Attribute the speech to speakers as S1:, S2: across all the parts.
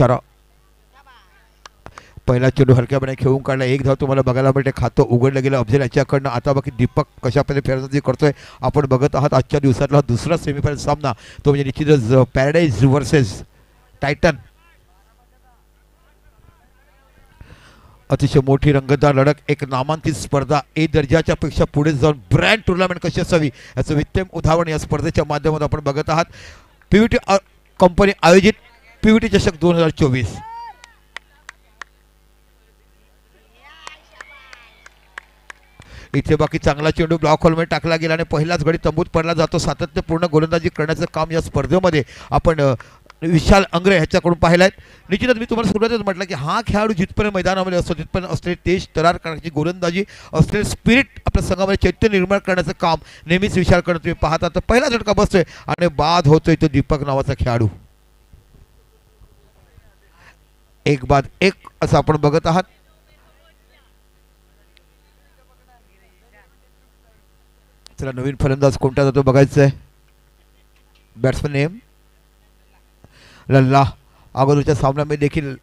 S1: इशारा. पहिला चेंडू हलक्यापणे खेळून काढला. एक धाव तुम्हाला बघायला मिळते. खातं उघडलं गेलं अफजल याच्याकडनं. आता बाकी दीपक कशा पद्धतीने फेरफटका करतोय आपण बघत आहात. आजच्या दिवसातला दुसरा सेमीफायनल सामना तो म्हणजे निश्चितच पॅराडाईज वर्सेस टायटन. अतिशय मोठी रंगतदार लढत. एक नामांकित स्पर्धा. ए दर्जाच्या पेक्षा पुढे जाऊन ब्रँड टुर्नामेंट कशी असावी याचं वित्तम उदाहरण या स्पर्धेच्या माध्यमातून आपण बघत आहात. पीव्हीटी कंपनी आयोजित पीव्हीटी चषक 2024. इथे बाकी चांगला चेंडू ब्लॉक हॉलमध्ये टाकला गेला आणि पहिलाच गडी तंबूत पडला जातो. सातत्यपूर्ण गोलंदाजी करण्याचं काम या स्पर्धेमध्ये आपण विशाल अंग्रे ह्याच्याकडून पाहिलं आहे. निश्चितच मी तुम्हाला सुरुवातीच म्हटलं की हा खेळाडू जिथपर्यंत मैदानामध्ये असतो तिथपर्यंत असलेले तेज तरार करण्याची गोलंदाजी असलेले स्पिरिट आपल्या संघामध्ये चैतन्य निर्माण करण्याचं काम नेहमीच विशालकडे तुम्ही पाहता. तर पहिला झटका बसतोय आणि बाद होतोय तो दीपक नावाचा खेळाडू. एक बाद एक असं आपण बघत आहात. चला नवीन फलंदाज कोणता जातो बघायचं आहे. बॅट्समन नेम लल्ला. अगोदरच्या सामन्यामध्ये देखील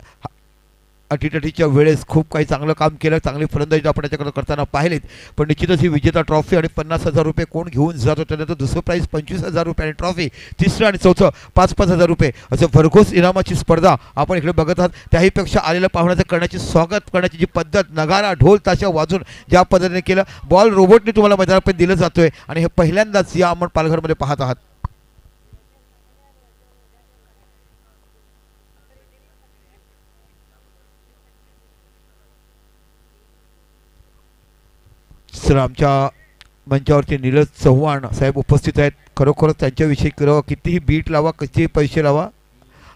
S1: अटीतटीच्या वेळेस खूप काही चांगलं काम केलं. चांगली फलंदाजी आपण याच्याकडे करताना पाहिलेत. पण निश्चितच ही विजेता ट्रॉफी आणि 50,000 रुपये कोण घेऊन जातो. त्यानंतर दुसरं प्राईज 25,000 रुपये आणि ट्रॉफी. तिसरं आणि चौथं 5,000 रुपये असं भरघोस इनामाची स्पर्धा आपण इकडे बघत आहात. त्याहीपेक्षा आलेल्या पाहुण्याचं करण्याची स्वागत करण्याची जी पद्धत नगारा ढोल ताशा वाजून ज्या पद्धतीने केलं. बॉल रोबोटने तुम्हाला मैदानापर्यंत दिलं जातोय आणि हे पहिल्यांदाच या आपण पालघरमध्ये पाहत आहात. सर आमच्या मंचावरती नीरज चव्हाण साहेब उपस्थित आहेत. खरोखरच त्यांच्याविषयी कितीही बीट लावा कितीही पैसे लावा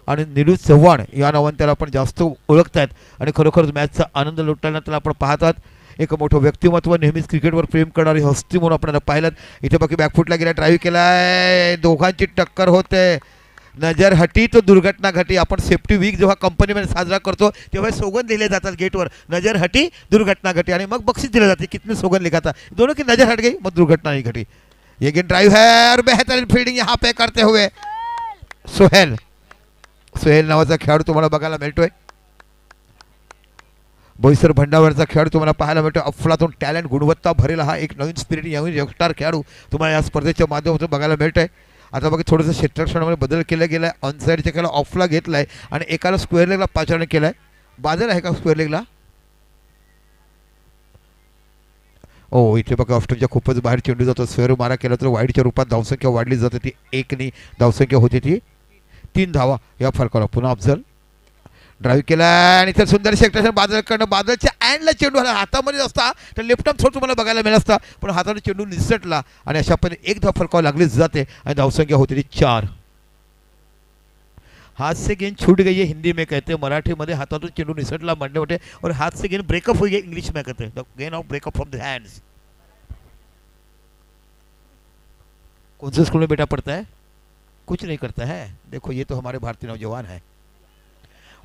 S1: आणि नीरज चव्हाण या नावाने त्याला आपण जास्त ओळखत आहेत आणि खरोखरच मॅचचा आनंद लुटताना त्याला आपण पाहतात. एक मोठं व्यक्तिमत्व नेहमीच क्रिकेटवर प्रेम करणारी हस्ती म्हणून आपल्याला पाहिलं. इथे बाकी बॅकफुटला गेला ड्राईव्ह केलाय. दोघांची टक्कर होते. नजर हटी तो दुर्घटना घटी. आपण सेफ्टी वीक जेव्हा कंपनीमध्ये साजरा करतो तेव्हा सोगंद दिले जातात गेटवर. नजर हटी दुर्घटना घटी आणि मग बक्षीस दिले जाते. कितने सोगंद लिखा था दोनों की नजर हट गई मग दुर्घटना नहीं घटी. ये गेम ड्राइव है और बेहतरीन फील्डिंग यहाँ पे करते हुए सोहेल नावाचा खेळाडू तुम्हाला बघायला मिळतोय. बोईसर भंडावरचा खेळाडू तुम्हाला पाहायला मिळतो. अफलातून टॅलेंट गुणवत्ता भरेला हा एक नवीन स्पिरिट यंगस्टार खेळाडू तुम्हाला या स्पर्धेच्या माध्यमातून बघायला मिळतोय. आता बघा थोडंसं क्षेत्ररक्षणामध्ये बदल केला गेला आहे. ऑनसाईडच्या खेळाला ऑफला घेतला आहे आणि एकाला स्क्वेअर लेगला पाचारण केलं आहे. बादल आहे का स्क्वेअर लेगला. ओ इथे बघा ऑस्ट्रेलियाच्या खूपच बाहेर चेंडू जातो. स्क्वेअर मारा केला तर वाईडच्या रूपात धावसंख्या वाढली जाते. ती 1 धावसंख्या होती ती 3 धावा या फरकाला. पुन्हा अफजल ड्राईव्ह केला आणि तर सुंदर क्षेत्ररक्षण बादलकडनं. बादलच्या अँडला चेंडू आला. हातामध्ये असता तर लेफ्ट आर्म थ्रो तुम्हाला बघायला मिळाला असता पण हाताने चेंडू निसटला आणि अशा पद्धतीने 1 धाव फरकावर लागलीच जाते आणि धावसंख्या होती ती 4. हाथ से गेंद छूट गई है हिंदी में कहते हैं. मराठी मध्ये हातातून चेंडू निसटला म्हणणे होते और हाथ से गेंद ब्रेकअप हुई है इंग्लिश में कहते हैं. द गेंद of breakup from the hands. कौन से स्कूल में बेटा पढ़ता है. कुछ नहीं करता है. देखो ये तो हमारे भारतीय नौजवान है.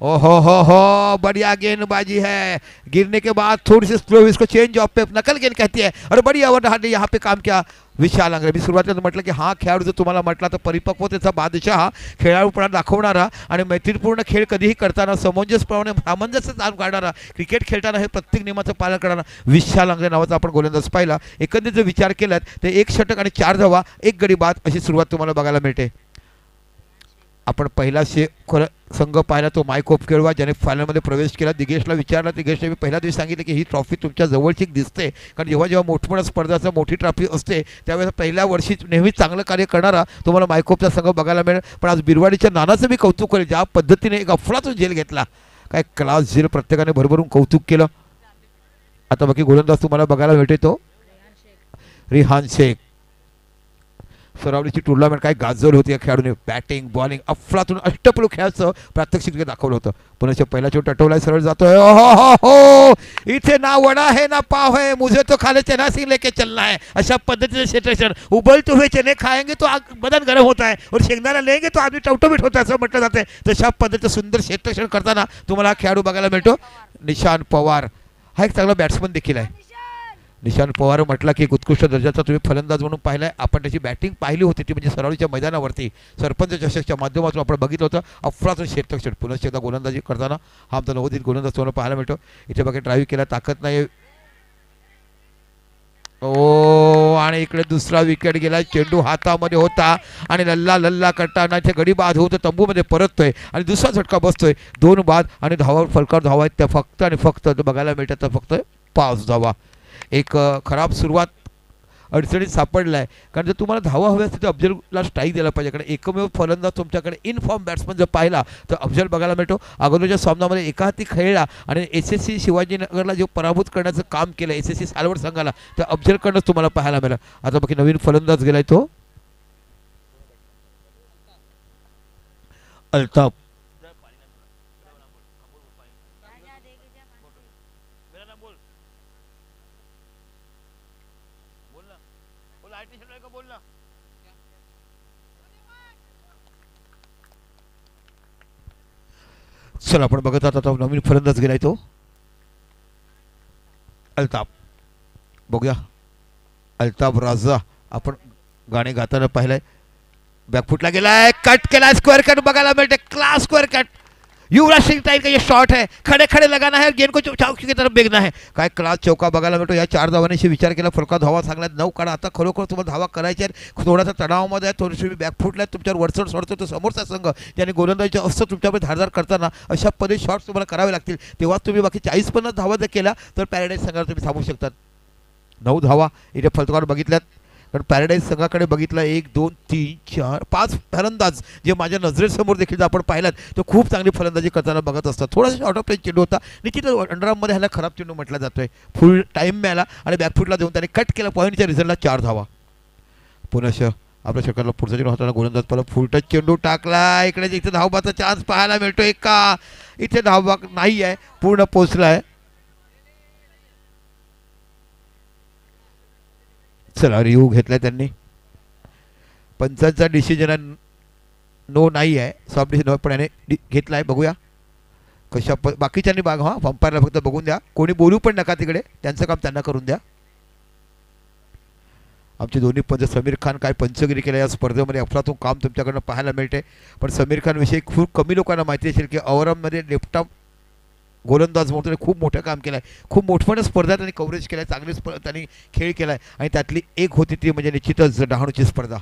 S1: ओहो हो बढ़िया गेंदबाजी है. गिरने के बाद थोड़ी सी स्लो इसको चेंज ऑफ पे नकल गेंद कहती है और बढ़िया ओव्हर यहाँ पे काम किया विशाल अंग्रे. मी सुरुवातीला म्हटलं की हा खेळाडू जर तुम्हाला म्हटला तर परिपक्वतेचा बादशाह खेळाडूपणा दाखवणारा आणि मैत्रीपूर्ण खेळ कधीही करताना समंजसपणे सामंजस्य ताण काढणारा क्रिकेट खेळताना हे प्रत्येक नियमाचं पालन करणारा विशाल अंग्रे नावाचा आपण गोलंदाज पाहिला. एकंदरीत जर विचार केलात तर 1 षटक आणि 4 धावा 1 गडी बाद अशी सुरुवात तुम्हाला बघायला मिळते. आपण पहिला संघ पाहिला तो मायकोप केळवा ज्याने फायनलमध्ये प्रवेश केला. दिगेशला विचारला. दिगेशने मी पहिल्या दिवशी सांगितलं की ही ट्रॉफी तुमच्या जवळची दिसते कारण जेव्हा मोठमोठ्या स्पर्धाचा मोठी ट्रॉफी असते त्यावेळेस पहिल्या वर्षी नेहमी चांगलं कार्य करणारा तुम्हाला मायकोपचा संघ बघायला मिळेल. पण आज बिरवाडीच्या नानाचं मी कौतुक करेल. ज्या पद्धतीने एक अफलातून झेल घेतला. काय क्लास झेल प्रत्येकाने भरभरून कौतुक केलं. आता बाकी गोलंदाज तुम्हाला बघायला मिळते तो रिहान शेख. सरावलीची टुर्नामेंट काय गाजवली होती या खेळाडूने. बॅटिंग बॉलिंग अफलातून अष्टपैलू खेळाचं प्रात्यक्षिक दाखवलं होतं. पुन्हा पहिला चेंडू टटवलाय सरळ जातोय. हो इथे ना वडा है ना पाव है मुझे तो खाले चना सिंह लेके चलना है. अशा पद्धतीचे क्षेत्ररक्षण. उबलते हुए चने खाएंगे तो बदन गरम होता है और शेंगदाणा लेंगे तो आदमी टवटवीत होता है असं म्हटलं जाते. तशा पद्धतीचं सुंदर क्षेत्ररक्षण करताना तुम्हाला हा खेळाडू बघायला मिळतो. निशांत पवार हा एक चांगला बॅट्समन देखील आहे. निशांत पवार म्हटला की उत्कृष्ट दर्जाचा तुम्ही फलंदाज म्हणून पाहिलाय. आपण त्याची बॅटिंग पाहिली होती ती म्हणजे सरावलीच्या मैदानावरती सरपंच चषकच्या माध्यमातून आपण बघितलं होतं. अफरातून क्षेत्रक्षण पुन्हा एकदा गोलंदाजी करताना हा आमचा नवोदित गोलंदाज तुम्हाला पाहायला मिळतो. इथे बघा ड्राईव्ह केला, ताकद नाही. ओ आणि इकडे दुसरा विकेट गेला. चेंडू हातामध्ये होता आणि लल्ला लल्ला करताना इथे गडी बाद होतं, तंबूमध्ये परततोय आणि दुसरा झटका बसतोय. 2 बाद आणि धावा फलकार धावा आहेत त्या फक्त आणि फक्त बघायला मिळतात फक्त 5 धावा. एक खराब सुरुवात अडचणीत सापडला आहे. कारण जर तुम्हाला धावा हव्या असतील तर अफजलला स्ट्राईक द्यायला पाहिजे. कारण एकमेव फलंदाज तुमच्याकडे इन फॉर्म बॅट्समन जर पाहिला तर अफजल बघायला मिळतो. अगोदरच्या सामन्यामध्ये एका हाती खेळला आणि SSC शिवाजीनगरला जो पराभूत करण्याचं काम केलं SSC सालवड संघाला तर अफजलकडनंच तुम्हाला पाहायला मिळालं. आता बाकी नवीन फलंदाज गेलाय तो अल्ताफ. चला आपण बघत आता नवीन फलंदाज गेलाय तो अल्ताफ. बघूया अल्ताफ राजा आपण गाणे गाताना पाहिलंय. बॅकफुटला गेलाय, कट केलाय, स्क्वायर कट बघायला मिळते. Class square cut. Yuvraj Singh type का ये शॉट है, खड़े खड़े लगाना है, गेंद को चौकी की तरफ बेगना है. काय क्लास चौका बघायला मिळतो. या 4 धावांशी विचार केला, फरका धावा सांगल्यात 9 काढा. आता खरोखर तुम्हाला धावा करायच्या आहेत. थोडासा तणावामध्ये आहे, थोडीशी बॅकफुटला तुमच्यावर वरचढ सोडतो तो समोरचा संघ ज्याने गोलंदाजीचं असतं तुमच्याकडे धारदार करताना अशा पद्धती शॉट्स तुम्हाला करावे लागतील. तेव्हाच तुम्ही बाकी 40-50 धावा जर केला तर पॅराडाईज संघाला तुम्ही थांबू शकतात. 9 धावा इथे फलकावर बघितल्यात. कारण पॅराडाईज संघाकडे बघितलं 1 2 3 4 5 फलंदाज जे माझ्या नजरेसमोर देखील आपण पाहिलात तो खूप चांगली फलंदाजी करताना बघत असतात. थोडासा शॉर्ट ऑफ प्लेस चेंडू होता, निश्चितच अंडरआर्ममध्ये ह्याला खराब चेंडू म्हटला जातोय. फुल टाईम मिळाला आणि बॅकफुटला देऊन त्याने कट केला. पॉईंटच्या रिझल्टला 4 धावा. पुनश्च आपल्या षटकाला पुढचा चेंडू होताना गोलंदाज पहिला फुल टच चेंडू टाकला. इकडे इथे धावबाचा चान्स पाहायला मिळतो. एका इथे धावबा नाही आहे, पूर्ण पोचला आहे. चला रिव्ह्यू घेतलाय त्यांनी. पंचांचा डिसिजन नो नाही आहे, सॉफ्ट डिसिजन पण याने घेतलाय. बघूया कशा बाकीच्यांनी बाग हा अंपायरला फक्त बघून द्या, कोणी बोलू पण नका तिकडे, त्यांचं काम त्यांना करून द्या. आमचे दोन्ही पंच समीर खान काय पंचगिरी केल्या या स्पर्धेमध्ये अफलातून काम तुमच्याकडनं पाहायला मिळते. पण समीर खान विषयी खूप कमी लोकांना माहिती असेल की औरममध्ये लेफ्ट आर्म गोलंदाज म्हणून खूप मोठं काम केलं आहे. खूप मोठमोठ्या स्पर्धा त्यांनी कव्हरेज केला आहे, चांगली त्यांनी खेळ केला आहे आणि त्यातली एक होती ती म्हणजे निश्चितच डहाणूची स्पर्धा.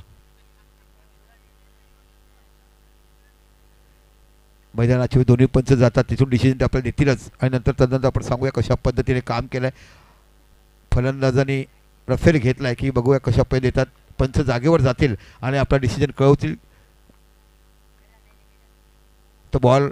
S1: मैदानाचे दोन्ही पंच जातात तिथून डिसिजन आपल्याला देतीलच आणि नंतर तदनंतर आपण सांगूया कशा पद्धतीने काम केलं आहे. फलंदाजांनी रफेल घेतला आहे की बघूया कशा पद्धती देतात. पंच जागेवर जातील आणि आपला डिसिजन कळवतील. तर बॉल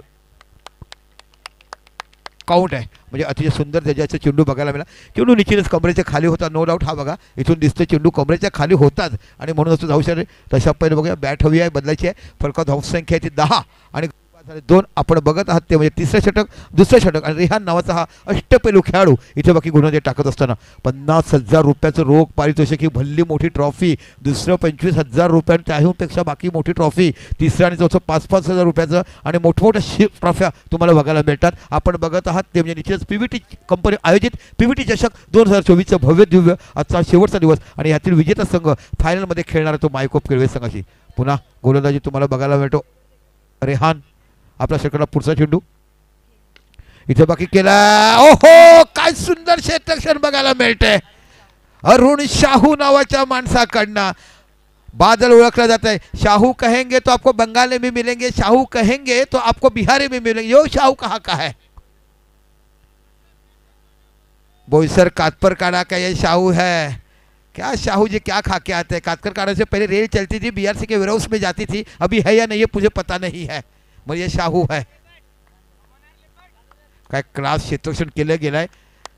S1: काउंट आहे म्हणजे अतिशय सुंदर त्याच्याचा चेंडू बघायला मिळाला. चेंडू निश्चितच कमरेच्या खाली होता, नो डाऊट. हा बघा इथून दिसतो चेंडू कमरेच्या खाली होताच आणि म्हणून धावू शकते. तशा पहिले बघूया बॅट हवी आहे, बदलायची आहे. फलका धावसंख्या आहे ती 10 आणि 2 आपण बघत आहात ते म्हणजे तिसरं षटक दुसरं षटक आणि रेहान नावाचा हा अष्टपैलू खेळाडू इथे बाकी गुन्हा टाकत असताना 50,000 रुपयाचं रोख पारितोषिक, ही भल्ली मोठी ट्रॉफी. दुसरं 25,000 रुपयांनी त्याहूनपेक्षा बाकी मोठी ट्रॉफी. तिसरं आणि चौथं 5,000 रुपयाचं आणि मोठमोठ्या ट्रॉफ्या तुम्हाला बघायला मिळतात. आपण बघत आहात ते म्हणजे निश्चितच PVT कंपनी आयोजित PVT चषक 2024चं भव्य दिव्य आजचा शेवटचा दिवस आणि यातील विजेता संघ फायनलमध्ये खेळणारा तो मायकोप केळवे संघाशी. पुन्हा गोलंदाजी तुम्हाला बघायला मिळतो. रेहान आपल्या षटकाला पुढचा चेंडू इथे बाकी केला. ओहो काय सुंदर क्षेत्ररक्षण बघायला मिळते अरुण शाहू नावाच्या माणसाकडनं. बादल ओळखला जाता है. शाहू कहेंगे तो आपको बंगाली में मिलेंगे, शाहू कहेंगे तो आपको बिहारी में मिलेंगे. यो शाहू कहाँ का है? बोईसर कातपर काड़ा का ये शाहू है. क्या शाहू जी क्या खा के आते हैं? कातकर काड़ा से पहले रेल चलती थी, BRC के वेयर हाउस में जाती थी, अभी है या नहीं है मुझे पता नहीं है, मगर ये शाहू है. काय क्लास क्षेत्ररक्षण केले गेला है.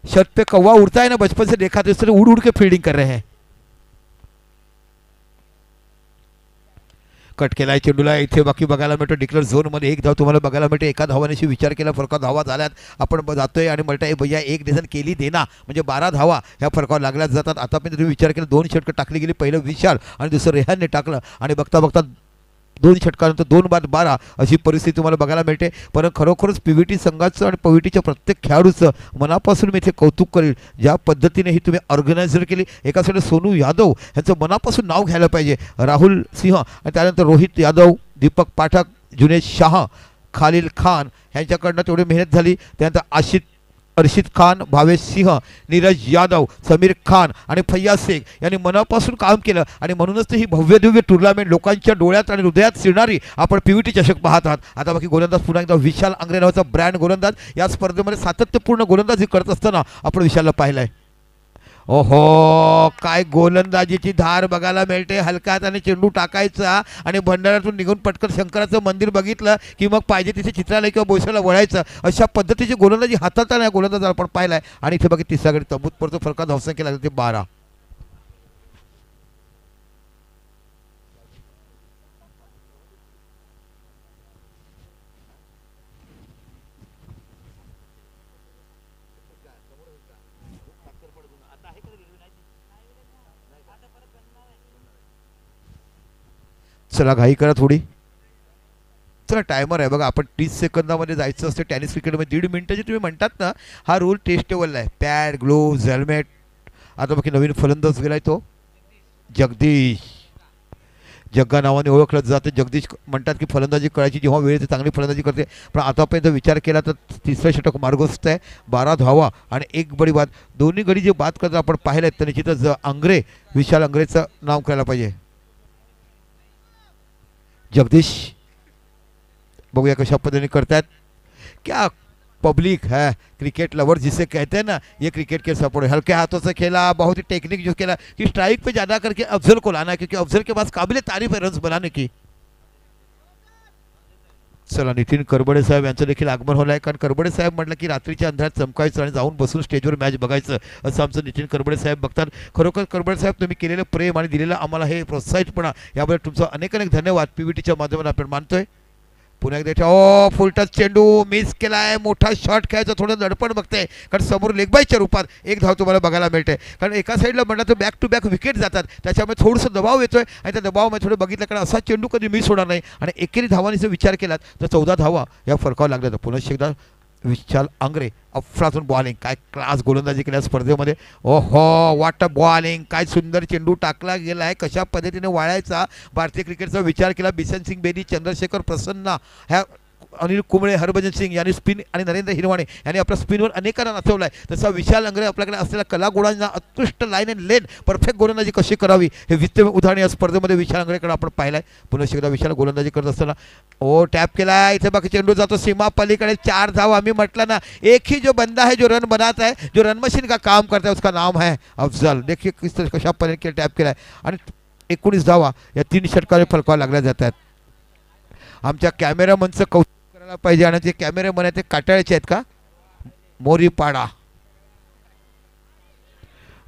S1: छत पे कौवा उड़ता है ना, बचपन से देखा तो इस तरह उड़ उड़ के फील्डिंग कर रहे हैं. कट केलाय चेंडूला. इथे बाकी बघायला मिळतो डिक्लेअर झोनमध्ये 1 धाव तुम्हाला बघायला मिळते. एका धावानेशी विचार केला, फरका धावा झाल्यात. आपण जातोय आणि म्हणताय भैया एक डिझन केली देना म्हणजे 12 धावा ह्या फरकावर लागल्याच जातात. आता पण तुम्ही विचार केला 2 षटकं टाकली गेली. पहिलं विशाल आणि दुसरं रेहानने टाकलं आणि बघता बघता 2 षटकानंतर 2 बाद 12 अशी परिस्थिती तुम्हाला बघायला मिळते. पण खरोखरच PVT संघाचं आणि PVTच्या प्रत्येक खेळाडूचं मनापासून मी इथे कौतुक करेल. ज्या पद्धतीने ही तुम्ही ऑर्गनायझर केली. एका साईडला सोनू यादव ह्यांचं मनापासून नाव घ्यायला पाहिजे. राहुल सिंह आणि त्यानंतर रोहित यादव, दीपक पाठक, जुनेद शाह, खालील खान ह्यांच्याकडनं तेवढी मेहनत झाली. त्यानंतर अर्शिद खान, भावेश सिंह, नीरज यादव, समीर खान आणि फैयाज शेख यांनी मनापासून काम केलं. आणि म्हणूनच ही भव्य दिव्य टुर्नामेंट लोकांच्या डोळ्यात आणि हृदयात शिरणारी आपण PVT चषक पाहत आहात. आता बाकी गोलंदाज पुन्हा एकदा विशाल आंग्रे नावाचा ब्रँड गोलंदाज या स्पर्धेमध्ये सातत्यपूर्ण गोलंदाजी करत असताना आपण विशालला पाहिलं आहे. ओहो, काय गोलंदाजीची धार बघायला मिळते. हलक्या हाताने चेंडू टाकायचा आणि भंडाऱ्यातून निघून पटकन शंकराचं मंदिर बघितलं की मग पाहिजे तिथे चित्रालय किंवा बोईसरला वळायचं. अशा पद्धतीची गोलंदाजी हाताळताना या गोलंदाजाला आपण पाहिलाय. आणि इथे बघा तिसऱ्या गडी तंबूत पडतो. फरकात धावसंख्या केला ते 12. चला घाई करा थोडी. चला टायमर आहे बघा. आपण 30 सेकंदामध्ये जायचं असतं टेनिस क्रिकेटमध्ये. 1.5 मिनिटं जे तुम्ही म्हणतात ना, हा रूल टेस्टेबल आहे. Pad, gloves, helmet. आता बाकी नवीन फलंदाज गेलाय तो जगदीश. जग्गा नावाने ओळखलं जातं. जगदीश म्हणतात की फलंदाजी करायची जेव्हा वेळ येते चांगली फलंदाजी करते. पण आतापर्यंत विचार केला तर तिसरं षटक मार्गस्थ आहे. 12 धावा आणि 1 बडी बाद. दोन्ही गडी जे बाद करतात आपण पाहिलेत तर निश्चितच आंग्रे, विशाल आंग्रेचं नाव करायला पाहिजे. जगदीश बघूया कशा पद्धतीने करतात. क्या पब्लिक है, क्रिकेट लवर जिसे कहते हैं ना, ये क्रिकेट के सपोर्ट. हल्के हाथों से खेला, बहुत ही टेक्निक जो खेला कि स्ट्राइक पे ज़्यादा करके अफजल को लाना है, क्योंकि अफजल के पास काबिल तारीफ है रन्स बनाने की. चला नितीन करबडे साहेब यांचं देखील आगमन होलं आहे. कारण करबडे साहेब म्हटलं की रात्रीच्या अंधारात चमकायचं आणि जाऊन बसून स्टेजवर मॅच बघायचं असं आमचं नितीन करबडे साहेब बघतात. खरोखर करबडे साहेब तुम्ही केलेलं प्रेम आणि दिलेलं आम्हाला हे प्रोत्साहितपणा याबद्दल तुमचा अनेक धन्यवाद PVTच्या माध्यमातून आपण मानतोय. पुन्हा एकदा फुल टच चेंडू मिस केला आहे. मोठा शॉट खेळायचं थोडं दडपण बघते कारण समोर लेगबायच्या रूपात एक धाव तुम्हाला बघायला मिळते. कारण एका साईडला म्हणलं तर बॅक टू बॅक विकेट जातात. त्याच्यामुळे थोडंसं दबाव येतोय आणि त्या दबावामध्ये थोडं बघितलं कारण असा चेंडू कधी मिस होणार नाही. आणि एकेरी धावांनी जर विचार केलात तर 14 धावा या फरकावर लागल्या. तर पुन्हा एकदा विशाल आंग्रे अफलातून बॉलिंग. काय क्लास गोलंदाजी केल्या स्पर्धेमध्ये. ओहो, वाट बॉलिंग. काय सुंदर चेंडू टाकला गेला आहे. कशा पद्धतीने वाळायचा भारतीय क्रिकेटचा विचार केला. बिशन सिंग बेदी, चंद्रशेखर प्रसन्ना, ह्या अनिल कुंबळे, हरभजन सिंग यांनी स्पिन आणि नरेंद्र हिरवाणे यांनी आपल्या स्पिनवर अनेकांना नाचवला आहे. तसा विशाल आंग्रे आपल्याकडे असलेल्या कलागुणांना उत्कृष्ट लाईन अँड लेन परफेक्ट गोलंदाजी कशी करावी हे वित्त उदाहरण या स्पर्धेमध्ये विशाल आंग्रेकडे आपण पाहिलं आहे. पुन्हा एकदा विशाल गोलंदाजी करत असताना टॅप केला. इथे बाकी चेंडू जातो सीमा पलीकडे. 4 धाव. आम्ही म्हटलं ना, एक ही जो बंदा है जो रन बनाता है, जो रन मशीन का काम करता है, उसका नाम है अफजल. देखिए किस तरह कशा पद्धतीने टॅप केला आहे. आणि 19 धावा या 3 षटकाने फलकावर लागल्या जातात. आमच्या कॅमेरामनचं कौतुक करायला पाहिजे. आणि ते कॅमेरामन आहेत ते काटाळ्याचे आहेत का? मोरीपाडा.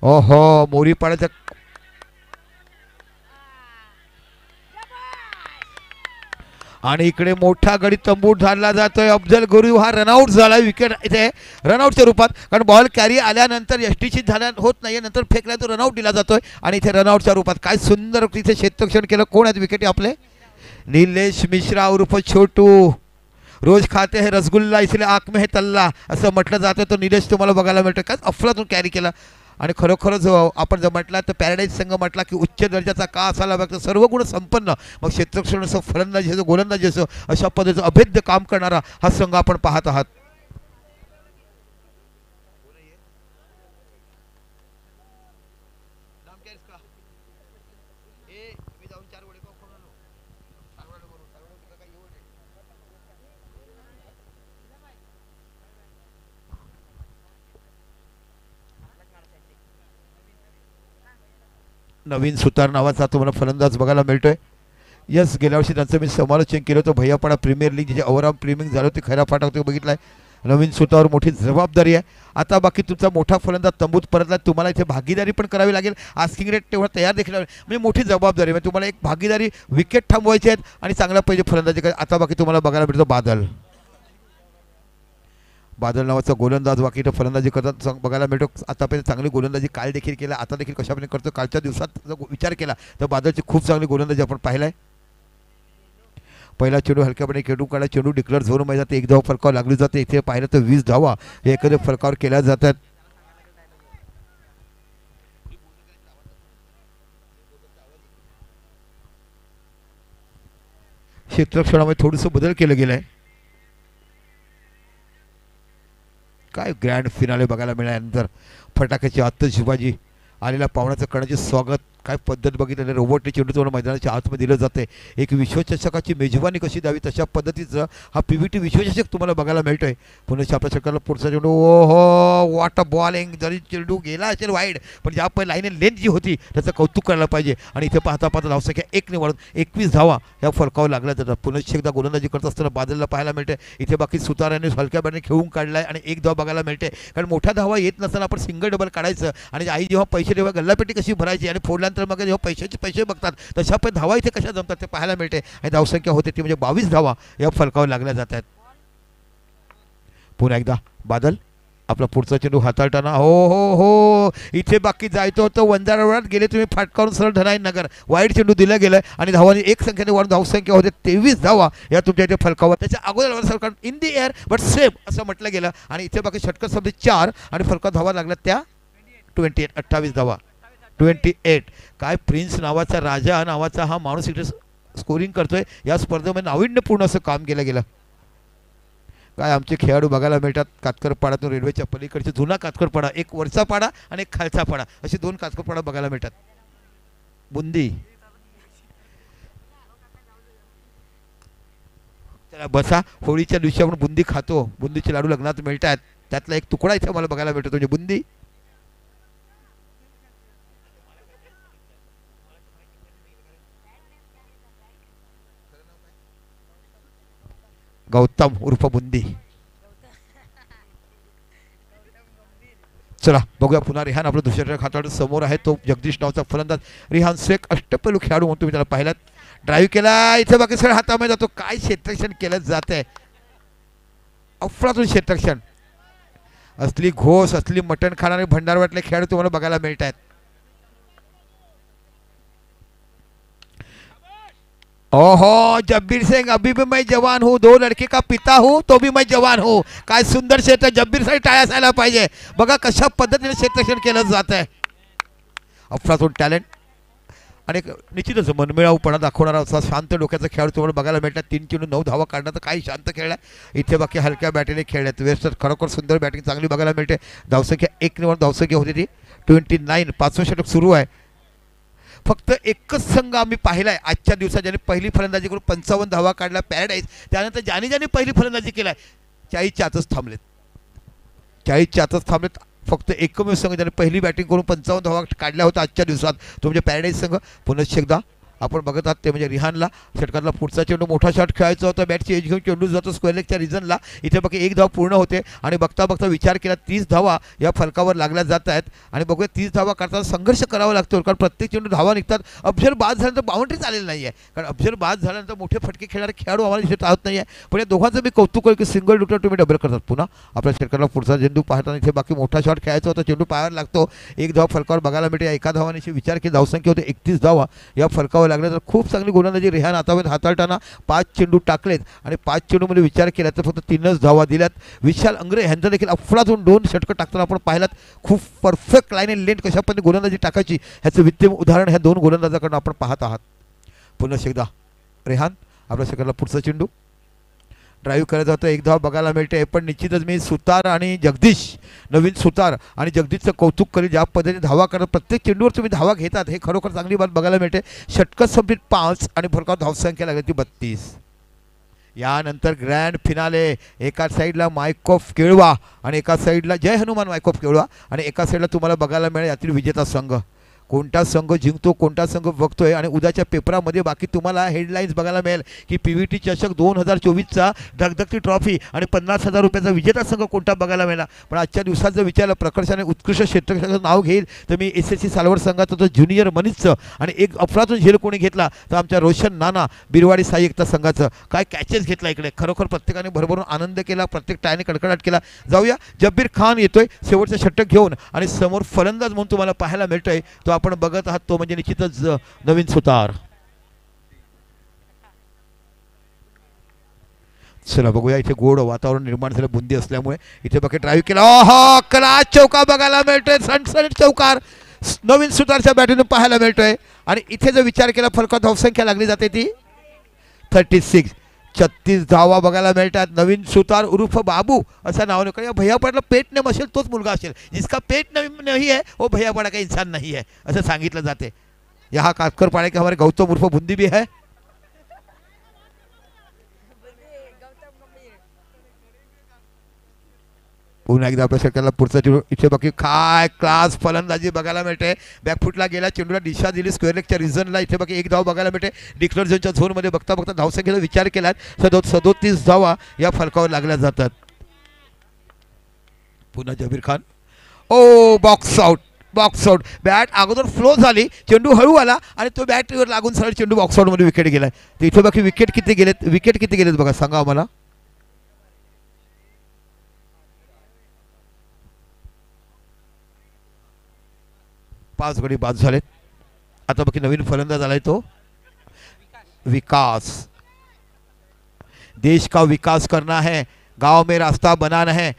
S1: ओहो, मोरीपाड्याचा आणि इकडे मोठा गडी तंबू धरला जातोय. अफजल गुरु हा रनआउट झाला. विकेट इथे रनआउटच्या रूपात. कारण बॉल कॅरी आल्यानंतर एसटीची झाल्या होत नाही, नंतर फेकला तो रनआउट दिला जातोय. आणि इथे रनआउटच्या रूपात काय सुंदर तिथे क्षेत्ररक्षण केलं. कोण आहेत विकेट आपले? नीलेश मिश्रा उर्फ छोटू. रोज खाते है रसगुल्ला इसलिए आँख में है तल्ला असं म्हटलं जातं. तो नीलेश तुम्हाला बघायला मिळतो. काय अफलातून कॅरी केला. आणि खरोखरच आपण जर म्हटलं तर पॅराडाईज संघ म्हटला की उच्च दर्जाचा का असायला बघतो. सर्व गुण संपन्न. मग क्षेत्ररक्षण असो, फलंदाजी असो, गोलंदाजी असो, अशा पद्धतीचं अभेद्य काम करणारा हा संघ आपण पाहत आहात. नवीन सुतार नावाचा तुम्हाला फलंदाज बघायला मिळतोय. यस, गेल्या वर्षी त्यांचं मी समालोचन केलं होतं. भैयापाडा प्रीमियर लीग जे ओव्हरऑल प्रीमियर झालं ते खऱ्या फाटा बघितलाय. नवीन सुतावर मोठी जबाबदारी आहे. आता बाकी तुमचा मोठा फलंदाज तंबूत परतला. तुम्हाला इथे भागीदारी पण करावी लागेल. आस्किंग रेट तेवढा तयार देखील म्हणजे मोठी जबाबदारी. म्हणजे तुम्हाला एक भागीदारी विकेट थांबवायची आहेत आणि चांगला पाहिजे फलंदाजी. आता बाकी तुम्हाला बघायला मिळतो बादल. बादल नावाचा गोलंदाज बाकी इथं फलंदाजी करतात बघायला मिळतो. आतापर्यंत चांगली गोलंदाजी काल देखील केला, आता देखील कशाप्रकारे करतो. कालच्या दिवसात जर विचार केला तर बादलची खूप चांगली गोलंदाजी आपण पाहिला आहे. पहिला चेंडू हलक्यापणे खेळून काढला, चेंडू डिक्लेअर झोन मध्ये जाते, 1 धाव फलकावर लागली जाते. इथे पाहिलं तर 20 धावा हे एखाद्या फलकावर केल्या जातात. क्षेत्ररक्षणामध्ये थोडंसं बदल केलं गेलंय. काय ग्रँड फिनाले बघायला मिळाल्यानंतर फटाक्याची आतषबाजी, आलेल्या पाहुण्याचं करण्याचे स्वागत, काय पद्धत बघितली. रोबोटने चेंडू तोडून मैदानाच्या आतमध्ये दिलं जाते. एक विश्वचषकाची मेजबानी कशी द्यावी तशा पद्धतीचं हा PVT विश्वचषक तुम्हाला बघायला मिळतोय. पुन्हा आपल्या षटकाला पुढचा चेंडू, ओहो वॉट अ बॉलिंग. जरी चेंडू गेला असेल वाईड, पण ज्या पण लाईन लेंथ जी होती त्याचं कौतुक करायला पाहिजे. आणि इथे पाहता पाहता धावसंख्या 1 ने वाढून 21 धावा या फलकावर लागल्या जातात. पुन्हा एकदा गोलंदाजी करत असताना बादलला पाहायला मिळते. इथे बाकी सुताराने हलक्या बॅटने खेळून काढलाय आणि 1 धाव बघायला मिळते. कारण मोठ्या धावा येत नसताना आपण सिंगल डबल काढायचं आणि आई जेव्हा पैसे तेव्हा गल्लापेटी कशी भरायची आणि फोडल्यानंतर मग जेव्हा पैसे बघतात तशा पण धावा इथे कशा जमतात ते पाहायला मिळते. आणि धावसंख्या होते ती म्हणजे 22 धावा या फलकावर लागल्या जातात. पुन्हा एकदा बादल आपला पुढचा चेंडू हाताळताना, हो हो हो इथे बाकी जायचं होतं, वंजारावरात गेले तुम्ही फाटकावरून सरळ धनाई नगर. वाईट चेंडू दिला गेलाय आणि धावांनी 1 संख्येने वाढून धावसंख्या होते 23 धावा या तुमच्या इथे फलकावर. त्याच्या अगोदर सरकार in the air but safe असं म्हटलं गेलं. आणि इथे बाकी षटक शब्द 4 आणि फलकावर धावा लागल्या त्या 28, 28 धावा 28. काय प्रिन्स नावाचा, राजा नावाचा हा माणूस इथे स्कोरिंग करतोय. या स्पर्धेमध्ये नाविन्यपूर्ण असं काम केलं गेलं. काय आमचे खेळाडू बघायला मिळतात. कातकर पाड्यातून रेल्वेच्या पलीकडचे जुना कातकर पाडा, एक वरचा पाडा आणि एक खालचा पाडा, असे 2 कातकर पाडा बघायला मिळतात. बुंदी त्याला बसा, होळीच्या दिवशी आपण बुंदी खातो, बुंदीचे लाडू लग्नात मिळतात, त्यातला एक तुकडा इथे मला बघायला मिळतो म्हणजे बुंदी. गौतम उर्फ बुंदी. चला बघूया पुन्हा रिहान आपलं दुसऱ्या खात्यावर समोर आहे. तो जगदीश नावाचा फलंदाज. रिहान शेख अष्टपैलू खेळाडू म्हणून तुम्ही त्याला पाहिलात. ड्राईव्ह केला, इथे बाकी सगळं हातामध्ये जातो. काय क्षेत्ररक्षण केलं जात आहे, अफलातून क्षेत्ररक्षण. असली घोष, असली मटण खाणारे भंडारवाटले खेळाडू तुम्हाला बघायला मिळत आहेत. ओहो जब्बीर सिंग, अभी भी मैं जवान हूँ, 2 लड़के का पिता हूँ तो भी मैं जवान हूँ. काय सुंदर क्षेत्र, जब्बीर साठी टाळ्या असायला पाहिजे. बघा कशा पद्धतीने क्षेत्ररक्षण केलं जात आहे. अफलातून टॅलेंट आणि निश्चितच मनमिळाऊपणा दाखवणारा असा शांत डोक्याचा खेळाडू तुम्हाला बघायला मिळतात. 3 चेंडू 9 धावा काढण्यात काही शांत खेळला. इथे बाकी हलक्या बॅटीने खेळल्यात. वेस्टर खरोखर सुंदर बॅटिंग चांगली बघायला मिळते. धावसंख्या 1 ने धावसंख्या होती ती 29. 5वं षटक सुरू आहे. फक्त एकच संघ आम्ही पाहिलाय आजच्या दिवसात ज्याने पहिली फलंदाजी करून 55 धावा काढला, पॅराडाईज. त्यानंतर ज्याने पहिली फलंदाजी केलाय 40च्या आतच थांबलेत. 40च्या आतच थांबलेत. फक्त एकमेव संघ ज्याने पहिली बॅटिंग करून 55 धावा काढल्या होत्या आजच्या दिवसात तो म्हणजे पॅराडाईज संघ. पुन्हा एकदा आपण बघत आहात ते म्हणजे रिहानला षटकातला पुढचा चेंडू मोठा शॉट खेळायचा होता. बॅटची एज घेऊन चेंडू जातो स्क्वेअर लेगच्या रिजनला. इथे बाकी 1 धाव पूर्ण होते आणि बघता बघता विचार केला 30 धावा या फलकावर लागल्या जात आहेत. आणि बघूया 30 धावा करताना संघर्ष करावा लागतो, कारण प्रत्येक चेंडू धावा निघतात. अफजल बाद झाल्यानंतर बाउंड्रीच आलेली नाही आहे, कारण अफजल बाद झाल्यानंतर मोठे फटके खेळणारे खेळाडू आम्हाला दिसत आहोत नाही आहे. पण या दोघांचं मी कौतुक आहे की सिंगल डुटर तुम्ही डबल करतात. पुन्हा आपल्या षटकाला पुढचा चेंडू पाहताना इथे बाकी मोठा शॉट खेळायचा होता, चेंडू पायावर लागतो. 1 धाव फलकावर बघायला मिळते. या एका धावाने विचार की धावसंख्या होते 31 धावा या फलकावर लागल्या. तर खूप चांगली गोलंदाजी रिहान हाताळताना 5 चेंडू टाकलेत आणि 5 चेंडूमध्ये विचार केला तर फक्त 3च धावा दिल्यात. विशाल अंग्रे ह्यांचं देखील अफलातून 2 षटकं टाकताना आपण पाहिलात. खूप परफेक्ट लाईन अँड लेंथ कशा पद्धतीने गोलंदाजी टाकायची ह्याचं विद्यम उदाहरण ह्या 2 गोलंदाजाकडून आपण पाहत आहात. पुन्हा एकदा रिहान आपल्या षटकाला पुढचा चेंडू ड्राईव्ह करत होतं. 1 धाव बघायला मिळते. पण निश्चितच मी सुतार आणि जगदीश, नवीन सुतार आणि जगदीशचं कौतुक करेल. ज्या पद्धतीने धावा करत प्रत्येक चेंडूवर तुम्ही धावा घेतात हे खरोखर चांगली बात बघायला मिळते. षटकं संपलीत 5 आणि फलकावर धावसंख्या लागली ती 32. यानंतर ग्रँड फिनाले. एका साईडला मायकोफ केळवा आणि एका साईडला जय हनुमान मायकोफ केळवा आणि एका साईडला तुम्हाला बघायला मिळेल यातील विजेता संघ. कोणता संघ जिंकतो, कोणता संघ बघतोय. आणि उद्याच्या पेपरामध्ये बाकी तुम्हाला हेडलाईन्स बघायला मिळेल की PVT चषक 2024चा धगधगती ट्रॉफी आणि 50,000 रुपयाचा विजेता संघ कोणता बघायला मिळाला. पण आजच्या दिवसात जर विचारलं प्रकर्षाने उत्कृष्ट क्षेत्ररक्षकाचं नाव घेईल तर मी SSC सालवड संघाचं तो ज्युनियर मनीषचं आणि एक अफलातून झेल कोणी घेतला तर आमच्या रोशन नाना बिरवाडी साई एकता संघाचं. काय कॅचेस घेतला इकडे, खरोखर प्रत्येकाने भरभरून आनंद केला, प्रत्येक टाळ्याने कडकडाट केला. जाऊया जब्बीर खान येतोय शेवटचं षटक घेऊन आणि समोर फलंदाज म्हणून तुम्हाला पाहायला मिळतोय तो आपण बघत आहात तो म्हणजे निश्चितच नवीन सुतार. चला बघूया, इथे गोड वातावरण निर्माण झालं बुंदी असल्यामुळे. इथे बघा ड्राईव्ह केला, ओहो क्लास चौका बघायला मिळतोय, सनसनीत चौकार नवीन सुतारच्या बॅटरीने पाहायला मिळतोय. आणि इथे जर विचार केला फलकात धावसंख्या लागली जाते ती 36. 36 धावा बघायला मिळतात. नवीन सुतार उर्फ बाबू असं नाव नका, भैया पडला पेट नेम असेल तोच मुलगा असेल, जिसका पेट नहीं है वो भैया पड़ा का इंसान नहीं है असं सांगितलं जाते. यहाँ काटकर पाड़े के हमारे गौतम उर्फ बुंदी भी है. पुन्हा एकदा आपल्या सरकारला पुढचा चेंडू, इथे बाकी काय क्लास फलंदाजी बघायला मिळते. बॅकफुटला गेला, चेंडूला दिशा दिली स्क्वेअर लेगच्या रिझनला. इथे बाकी एक धाव बघायला मिळते. डिक्लेअर झोनच्या झोनमध्ये बघता बघता धावसंख्येचा विचार केला 37 धावा या फलकावर लागल्या जातात. पुन्हा जबीर खान, ओ box out, box out. Bat अगोदर फ्लो झाली, चेंडू हळू आला आणि तो बॅटवर लागून सरळ चेंडू बॉक्स आउटमध्ये विकेट गेलाय. तर इथे बाकी विकेट किती गेलेत बघा, सांगा आम्हाला. 5 गडी बाद झालेत. आता बाकी नवीन फलंदाज आलाय तो विकास. देश का विकास करना है, गाव में रास्ता बनाना है,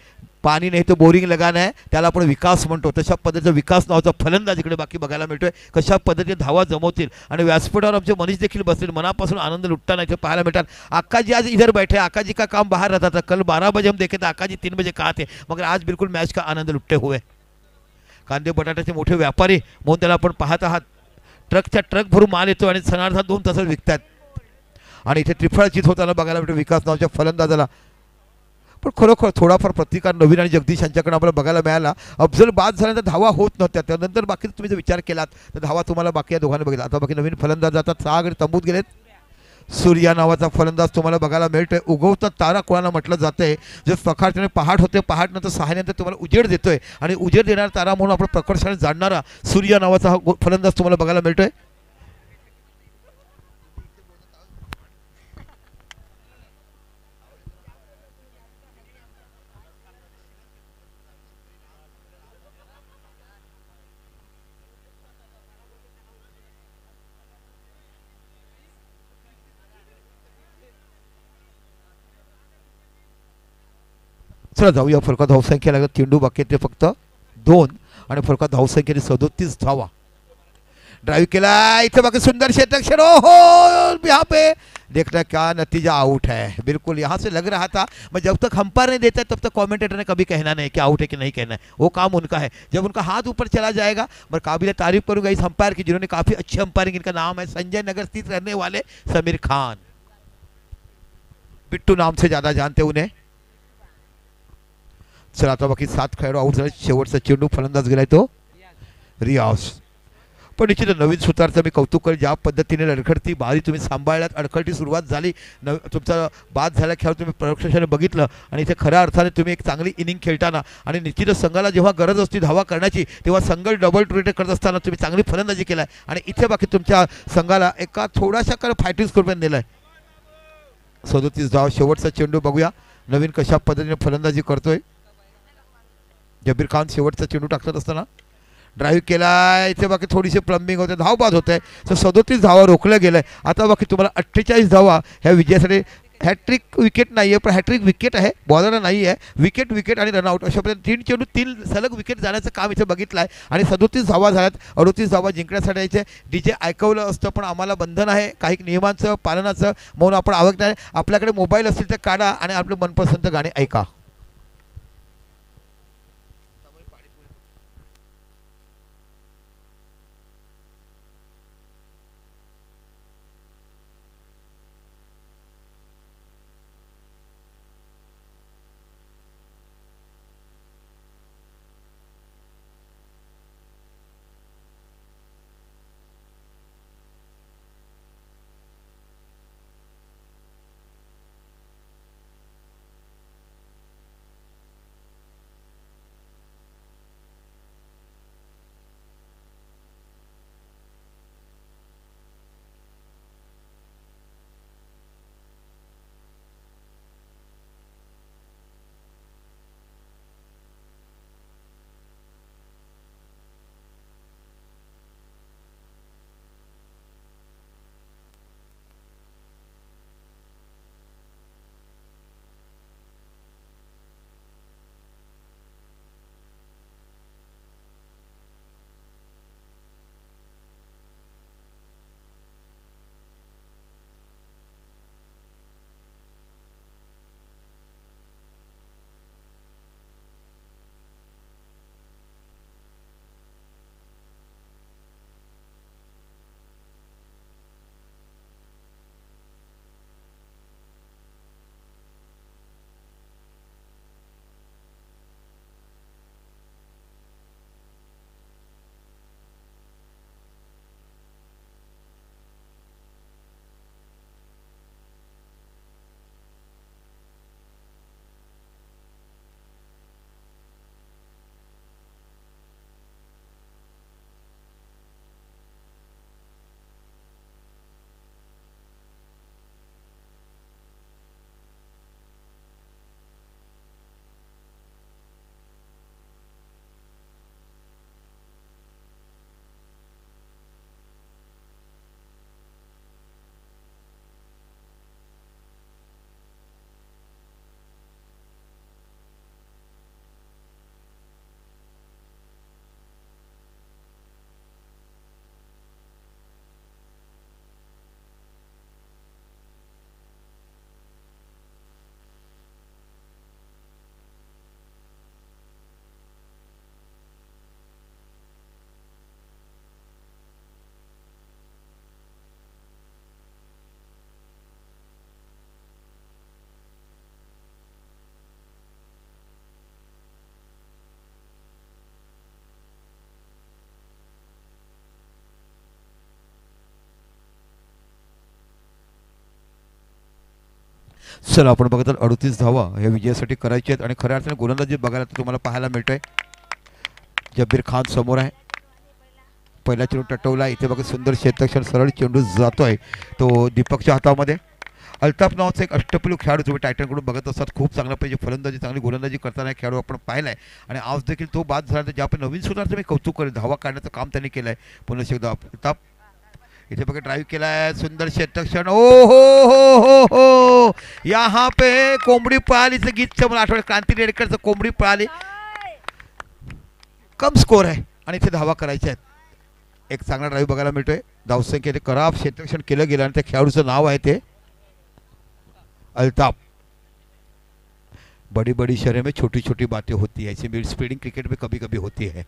S1: पाणी नाही तो बोरिंग लगाना है, त्याला आपण विकास म्हणतो. तशा पद्धतीचा विकास नावाचा फलंदाज इकडे बाकी बघायला मिळतोय. कशा पद्धतीने धावा जमवतील आणि व्यासपीठावर आमचे मनीष देखील बसतील, मनापासून आनंद लुटताना इथे पाहायला मिळतात. आकाजी आज इधर बैठे, आकाजी का काम बाहर रहता था, कल 12 बजे हम देखे थे, आकाजी 3 बजे कहा थे, मगर आज बिल्कुल मैच का आनंद लुटते हुए. कांदे बटाट्याचे मोठे व्यापारी म्हणून त्याला आपण पाहत आहात. ट्रकच्या ट्रक भरून माल येतो आणि सणार्धात 2 तासात विकतात. आणि इथे त्रिफळ चित होताना बघायला मिळतो विकास नावाच्या फलंदाजाला. पण खरोखर थोडाफार प्रतिकार नवीन आणि जगदीश यांच्याकडे आम्हाला बघायला मिळाला. अफजल बाद झाल्यानंतर धावा होत नव्हत्या, त्यानंतर बाकी तुम्ही जर विचार केलात तर धावा तुम्हाला बाकी या दोघांनी बघितला. आता बाकी नवीन फलंदाज जातात, 6 गडी तंबूत गेलेत. सूर्या नावाचा फलंदाज तुम्हाला बघायला मिळतोय. उगवता तारा कोणाला म्हटलं जातंय, जे सकाळच्याने पहाट होते, पहाट नंतर सहायनंतर तुम्हाला उजेड देतोय आणि उजेड देणारा तारा म्हणून आपण प्रकर्षाने जाणणारा सूर्या नावाचा हा फलंदाज तुम्हाला बघायला मिळतोय. चला जाऊया फलकात धावसंख्या लागत. चेंडू बाकी ते फक्त 2 आणि फलकात धावसंख्येने 37 धावा. ड्राइव केला, इथे बाकी सुंदर क्षेत्रक्षण, ओहो यहाँ पे देखना क्या नतीजा, आउट है. बिल्कुल यहाँ से लग रहा था, मैं जब तक अंपायर नहीं देता तब तक कमेंटेटर ने कभी कहना नहीं कि आउट है कि नहीं कहना है, वो काम उनका है. जब उनका हाथ ऊपर चला जाएगा, मैं काबिल तारीफ करूंगा इस अंपायर की जिन्होंने काफ़ी अच्छी अंपायरिंग, इनका नाम है संजय नगर स्थित रहने वाले समीर खान. बिट्टू नाम से ज़्यादा जानते उन्हें. चला आता बाकी 7 खेळाडू आउट झाले. शेवटचा चेंडू फलंदाज गेलाय तो रियाज. पण निश्चित नवीन सुतारचं मी कौतुक करेन, ज्या पद्धतीने लडखडती बारी तुम्ही सांभाळल्यात. अडखळती सुरुवात झाली, तुमचा बाद झाला खेळ तुम्ही प्रत्यक्षाने बघितलं आणि इथे खऱ्या अर्थाने तुम्ही एक चांगली इनिंग खेळताना आणि निश्चितच संघाला जेव्हा गरज असते धावा करण्याची तेव्हा संघ डबल ट्रेट करत असताना तुम्ही चांगली फलंदाजी केलाय आणि इथे बाकी तुमच्या संघाला एका थोड्याशा फायटिंग स्कोरपर्यंत नेलाय. 37 धाव. शेवटचा चेंडू बघूया नवीन कशा पद्धतीने फलंदाजी करतोय. जबीर खान शेवटचा चेंडू टाकत असताना ड्राईव्ह केला, इथे बाकी थोडीशी प्लंबिंग होते, धाव बाद होत आहे. तर 37 धावा रोखल्या गेलं आहे. आता बाकी तुम्हाला 48 धावा ह्या विजयासाठी. हॅट्रिक विकेट नाही आहे, पण हॅट्रिक विकेट आहे, बॉलरला नाही आहे. विकेट आणि रनआउट अशा प्रकारे 3 चेंडू 3 सलग विकेट जाण्याचं काम इथे बघितलं आहे. आणि 37 धावा झाल्यात. 38 धावा जिंकण्यासाठी यायचे DJ ऐकवलं असतं, पण आम्हाला बंधन आहे काही नियमांचं पालनाचं, म्हणून आपण आवक नाही. आपल्याकडे मोबाईल असेल तर काढा आणि आपलं मनपसंत गाणे ऐका. चला आपण बघत 38 धावा या विजयासाठी करायचे आहेत आणि खऱ्या अर्थाने गोलंदाजी बघायला तुम्हाला पाहायला मिळतोय. जब्बीर खान समोर आहे. पहिला चेंडू टटवला. इथे बघा सुंदर क्षेत्ररक्षण सरळ चेंडू जातोय तो दीपकच्या हातामध्ये. अल्ताफ नावाचा एक अष्टपैलू खेळाडू तुम्ही टायटनकडून बघत असतात. खूप चांगला पाहिजे फलंदाजी चांगली गोलंदाजी करताना खेळाडू आपण पाहिलाय आणि आज देखील तो बाद झाला. तर ज्या आपण नवीन सुधारचं मी कौतुक करेल. धावा काढण्याचं काम त्यांनी केलं आहे. पुन्हा एकदा अल्ताफ इथे बघा ड्राईव्ह केला आहे. सुंदर क्षेत्ररक्षण. ओ हो यहाँ पे कोंबडी पळालीचं गीतचं मला आठवलं. क्रांती रेडकरचं कोंबडी पळाली. कम स्कोर आहे आणि इथे धावा करायच्या आहेत. एक चांगला ड्राईव्ह बघायला मिळतोय. धावसंख्येने खराब क्षेत्ररक्षण केलं गेलं आणि त्या खेळाडूचं नाव आहे ते अल्ताफ. बड़ी बड़ी शहरों में छोटी छोटी बातें होती है. ऐसी मिड स्पीडिंग क्रिकेट में कभी कभी होती है.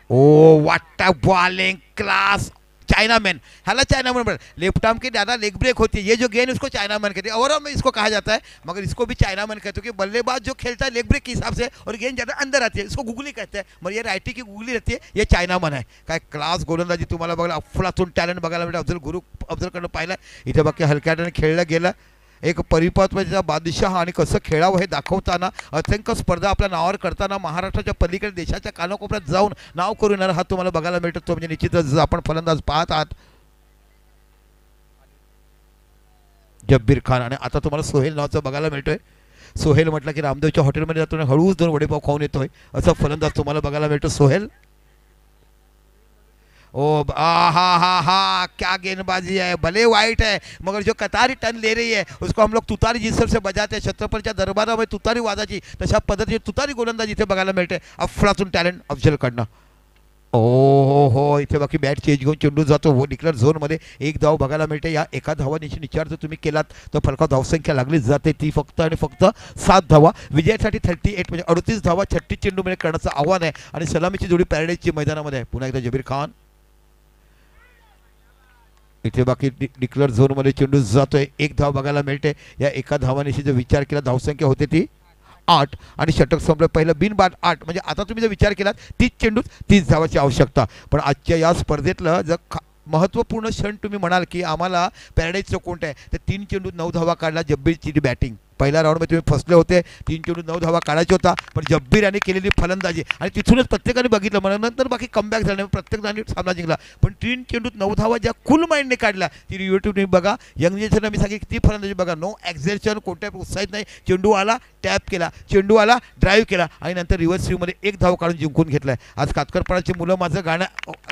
S1: Oh what a bowling class. Chinaman. हाला चाइनामैन लेफ्ट आर्म की ज़्यादा लेग ब्रेक होती है. ये जो गेंद उसको चाइनामैन कहते हैं. ओवरऑल में इसको कहा जाता है मगर इसको भी चाइनामैन कहते हैं क्योंकि बल्लेबाज जो खेलता है लेग ब्रेक के हिसाब से और गेंद ज़्यादा अंदर आती है. इसको गुगली कहते हैं मगर ये राइटी की गुगली रहती है. ये चाइनामैन है. काय क्लास गोलंदाजी तुम्हाला बघायला अफलातून टॅलेंट बघायला मिळतं. अफजल कडनं पाहिलं. इथे बाकी हलक्याने खेळलं गेलं. एक परिपक्वतेचा बादशाह आणि कसं खेळावं हे दाखवताना असंख्य स्पर्धा आपल्या नावावर करताना महाराष्ट्राच्या पलीकडे देशाच्या कानाकोपऱ्यात जाऊन नाव करून येणार हा तुम्हाला बघायला मिळतो. तो म्हणजे निश्चितच आपण फलंदाज पाहत आहात जब्बीर खान. आणि आता तुम्हाला सोहेल नावाचं बघायला मिळतोय. सोहेल म्हटलं की रामदेवच्या हॉटेलमध्ये जातो आणि हळूच 2 वडेपाव खाऊन येतोय असं फलंदाज तुम्हाला बघायला मिळतो सोहेल. ओ हा क्या गेंदबाजी है. भले वाइट है मगर जो कतारी टन ले रही है उसको हम लोग तुतारी जिस से बजाते हैं. छत्रपतीच्या दरबारामध्ये तुतारी वाजाची तशा पद्धतीने तुतारी गोलंदाजी इथे बघायला मिळते. अफलातून टॅलेंट अफजलकडनं. ओ हो इथे बाकी बॅट चेंज घेऊन चेंडू जातो डिक्लेअर झोनमध्ये. एक धाव बघायला मिळते. या एका धावांची निचार जर तुम्ही केलात तर फलकाव धावसंख्या लागलीच जाते. ती फक्त आणि फक्त 7 धावा. विजयासाठी 38 म्हणजे 38 धावा 36 चेंडूमध्ये करण्याचं आव्हान आहे आणि सलामीची जोडी पॅराडाईजची मैदानामध्ये आहे. पुन्हा एकदा जबीर खान. इथे बाकी डिक्लेअर झोनमध्ये चेंडू जातोय. एक धाव बघायला मिळते. या एका धावानिशी जर विचार केला धावसंख्या होते ती 8 आणि षटक संपलं पहिलं बिनबाद 8. म्हणजे आता तुम्ही जर विचार केलात 30 चेंडूत 30 धावाची आवश्यकता. पण आजच्या या स्पर्धेतलं जर महत्त्वपूर्ण क्षण तुम्ही म्हणाल की आम्हाला पॅराडाईजचं कोणतं आहे तर 3 चेंडूत 9 धावा काढला जब्बीरची बॅटिंग. पहिल्या राऊंडमध्ये तुम्ही फसले होते. 3 चेंडूत 9 धावा काढायचा होता पण जब्बीर यांनी केलेली फलंदाजी आणि तिथूनच प्रत्येकाने बघितलं. मला नंतर बाकी कमबॅक झाले प्रत्येकाने सामना जिंकला. पण 3 चेंडूत 9 धावा ज्या कुल माइंडने काढल्या ती यूट्यूबने बघा. यंग जनरेशनला मी सांगितलं ती फलंदाजी बघा. नो एक्झर्शन कोणत्या उत्साहित नाही. चेंडू आला टॅप केला. चेंडू आला ड्राईव्ह केला आणि नंतर रिव्हर्स स्विंगमध्ये 1 धाव काढून जिंकून घेतलाय. आज कातकरपणाची मुलं माझं गाणं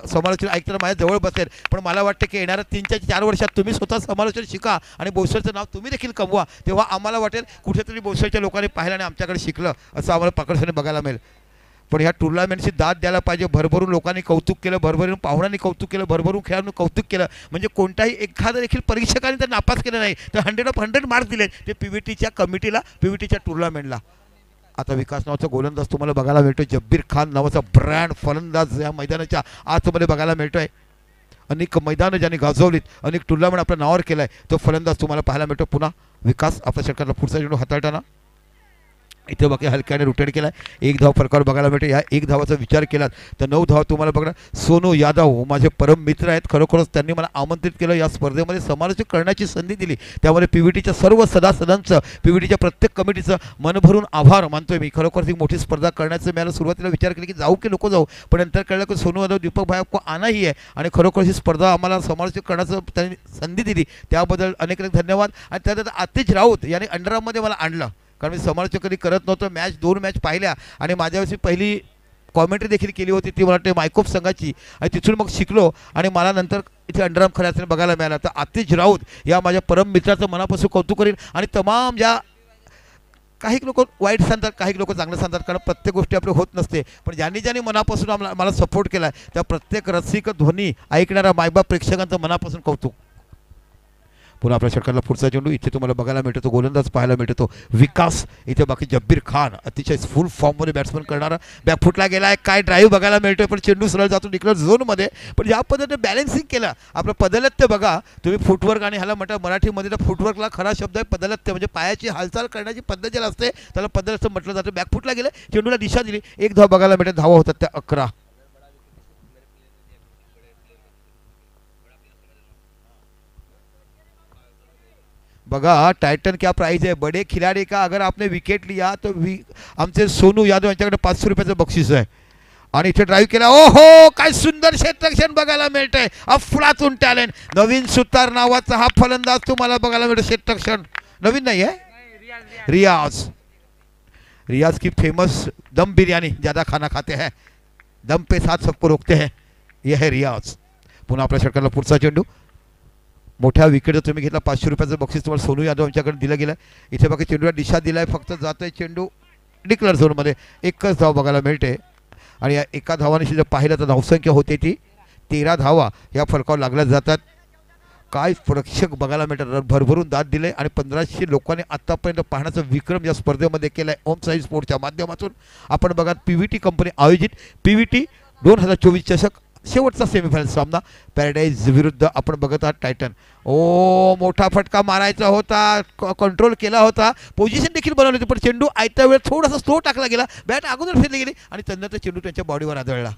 S1: समालोचन ऐकताना माझ्या जवळ बसेल. पण मला वाटतं की येणाऱ्या 3-4 वर्षात तुम्ही स्वतः समालोचन शिका आणि बोईसरचं नाव तुम्ही देखील कमवा. तेव्हा आम्हाला वाटेल कुठेतरी बोईसरच्या लोकांनी पाहिलं आणि आमच्याकडे शिकलं असं आम्हाला पाकडसाने बघायला मिळेल. पण ह्या टुर्नामेंटची दाद द्यायला पाहिजे. भरभरून लोकांनी कौतुक केलं. भरभरून पाहुण्यांनी कौतुक केलं. भरभरून खेळाडूंनी कौतुक केलं. म्हणजे कोणताही एखादा देखील परीक्षकांनी तर नापास केलं नाही तर 100 मार्क्स दिले ते पीव्हीटीच्या कमिटीला पीव्हीटीच्या टुर्नामेंटला. आता विकास नावाचा गोलंदाज तुम्हाला बघायला मिळतो. जब्बीर खान नावाचा ब्रँड फलंदाज या मैदानाच्या आतमध्ये बघायला मिळतोय. अनेक मैदानं ज्यांनी गाजवलीत अनेक टुर्नामेंट आपल्या नावावर केलाय तो फलंदाज तुम्हाला पाहायला मिळतो. पुन्हा विकास आपल्या षटकाला पुढचा चेंडू हाताळताना इथे बाकी हलक्याने रोटेट केला. 1 धाव फरकावर बघायला मिळते. या 1 धावाचा विचार केलात तर 9 धाव तुम्हाला बघा. सोनू यादव माझे परम मित्र आहेत. खरोखरच त्यांनी मला आमंत्रित केलं. या स्पर्धेमध्ये समालोचन करण्याची संधी दिली. त्यामुळे पीव्हीटीच्या सर्व सदस्यांचं पीव्हीटीच्या प्रत्येक कमिटीचं मनभरून आभार मानतोय मी. खरोखर एक मोठी स्पर्धा करण्याचं मला सुरुवातीला विचार केला की जाऊ की नको जाऊ. पण नंतर कळलं की सोनू यादव दीपक भाई आपको आना ही आहे आणि खरोखर ही स्पर्धा आम्हाला समालोचन करण्याचं त्यांनी संधी दिली त्याबद्दल अनेक धन्यवाद. आणि त्यानंतर आतिश राऊत यांनी अंडरआर्ममध्ये मला आणलं कारण मी समालोचन कधी करत नव्हतं. 2 मॅच पाहिल्या आणि माझ्यावरची पहिली कॉमेंट्री देखील केली होती ती मला वाटते मायकोप संघाची आणि तिथून मग शिकलो आणि मला नंतर इथे अंडरआर्म खऱ्या अर्थाने बघायला मिळाला. तर आतिश राऊत या माझ्या परम मित्राचं मनापासून कौतुक करेन. आणि तमाम ज्या काही लोक वाईट सांगतात काही लोक चांगलं सांगतात कारण प्रत्येक गोष्टी आपली होत नसते. पण ज्यांनी मनापासून मला सपोर्ट केला त्या प्रत्येक रसिक ध्वनी ऐकणाऱ्या मायबाप प्रेक्षकांचं मनापासून कौतुक. पुन्हा आपल्या षटकाला पुढचा चेंडू इथे तुम्हाला बघायला मिळतो. गोलंदाज पाहायला मिळतो विकास. इथे बाकी जब्बीर खान अतिशय फुल फॉर्ममध्ये बॅट्समन करणारा बॅकफुटला गेला आहे. काय ड्राईव्ह बघायला मिळतोय पण चेंडू सरळ जातो डिक्लेअर झोनमध्ये. पण ज्या पद्धतीने बॅलन्सिंग केलं आपलं पदलत्य बघा तुम्ही. फुटवर्क आणि ह्याला म्हणतात मराठीमध्ये तर फुटवर्कला खरा शब्द आहे पदलत्य. म्हणजे पायाची हालचाल करण्याची पद्धत ज्याला असते त्याला पदलत्य म्हटलं जातं. बॅकफुटला गेलं चेंडूला दिशा दिली 1 धाव बघायला मिळते. धावा होतात त्या 11. बघा टाइटन क्या प्राइस है, बड़े खिलाड़ी का अगर आपने विकेट लिया तो आमचे सोनू यादव यांच्याकडे 500 रुपयाचं बक्षीस आहे. आणि इथे ड्राईव्ह केला. ओहो काय सुंदर क्षेत्ररक्षण बघायला मिळतंय. अफलातून टॅलेंट. नवीन सुतार नावाचा हा फलंदाज तुम्हाला बघायला मिळतो. क्षेत्ररक्षण नवीन नाही आहे, रियाज. रियाज की फेमस दम बिरयानी ज़्यादा खाना खाते हैं, दम पे साथ सबको रोकते हैं, यह है रियाज. पुन्हा आपल्या षटकाला पुढचा चेंडू. मोठ्या विकेट तुम्ही घेतला. 500 रुपयाचं बक्षीस तुम्हाला सोनू यादव यांच्याकडे दिलं गेलं. इथे बाकी चेंडूला दिशा दिलाय, फक्त जातोय चेंडू डिक्लेअर झोनमध्ये. एकच धाव बघायला मिळते आणि या एका धावाने जर पाहिलं तर धावसंख्या होते ती 13 धावा या फलकावर लागल्या जातात. काय प्रेक्षक बघायला मिळतात. भरभरून दाद दिले आणि 1500 लोकांनी आतापर्यंत पाहण्याचा विक्रम या स्पर्धेमध्ये केलाय. ओम साई स्पोर्टच्या माध्यमातून आपण बघा पीव्हीटी कंपनी आयोजित पीव्हीटी 2024 चषक शेवटचा सेमीफायनल सामना पॅराडाईज विरुद्ध आपण बघत आहात टायटन. ओ मोठा फटका मारायचा होता, कंट्रोल केला होता, पोझिशन देखील बनवली होती, पण चेंडू आयत्या वेळेत थोडासा स्लो टाकला गेला. बॅट अगोदर फिरली गेली आणि त्यानंतर चेंडू त्यांच्या बॉडीवर आदळला.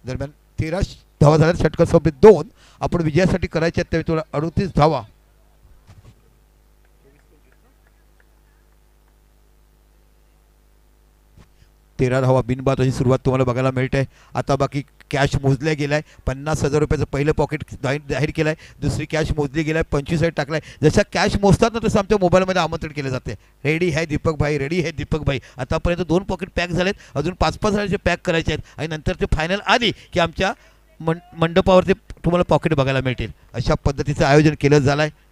S1: दरम्यान 13 धावा झाल्या. षटकार संपले 2. आपण विजयासाठी करायचे आहेत त्यावेळी तुला 38 धावा. तेरा धावा बिनबाद अशी सुरुवात तुम्हाला बघायला मिळते. आता बाकी कॅश मोजल्या गेलाय. 50,000 रुपयाचं पहिलं पॉकेट जाहीर केलं आहे. दुसरी कॅश मोजली गेलाय, 25 टाकलाय. जसं कॅश मोजतात ना तसं आमच्या मोबाईलमध्ये आमंत्रण केले जाते. रेडी है दीपक भाई, रेडी है दीपक भाई. आतापर्यंत 2 पॉकेट पॅक झालेत, अजून 5-5 हजाराचे पॅक करायचे आहेत आणि नंतर ते फायनल आली की आमच्या मंडपावरती तुम्हाला पॉकेट बघायला मिळतील. अशा पद्धतीचं आयोजन केलं झालं आहे.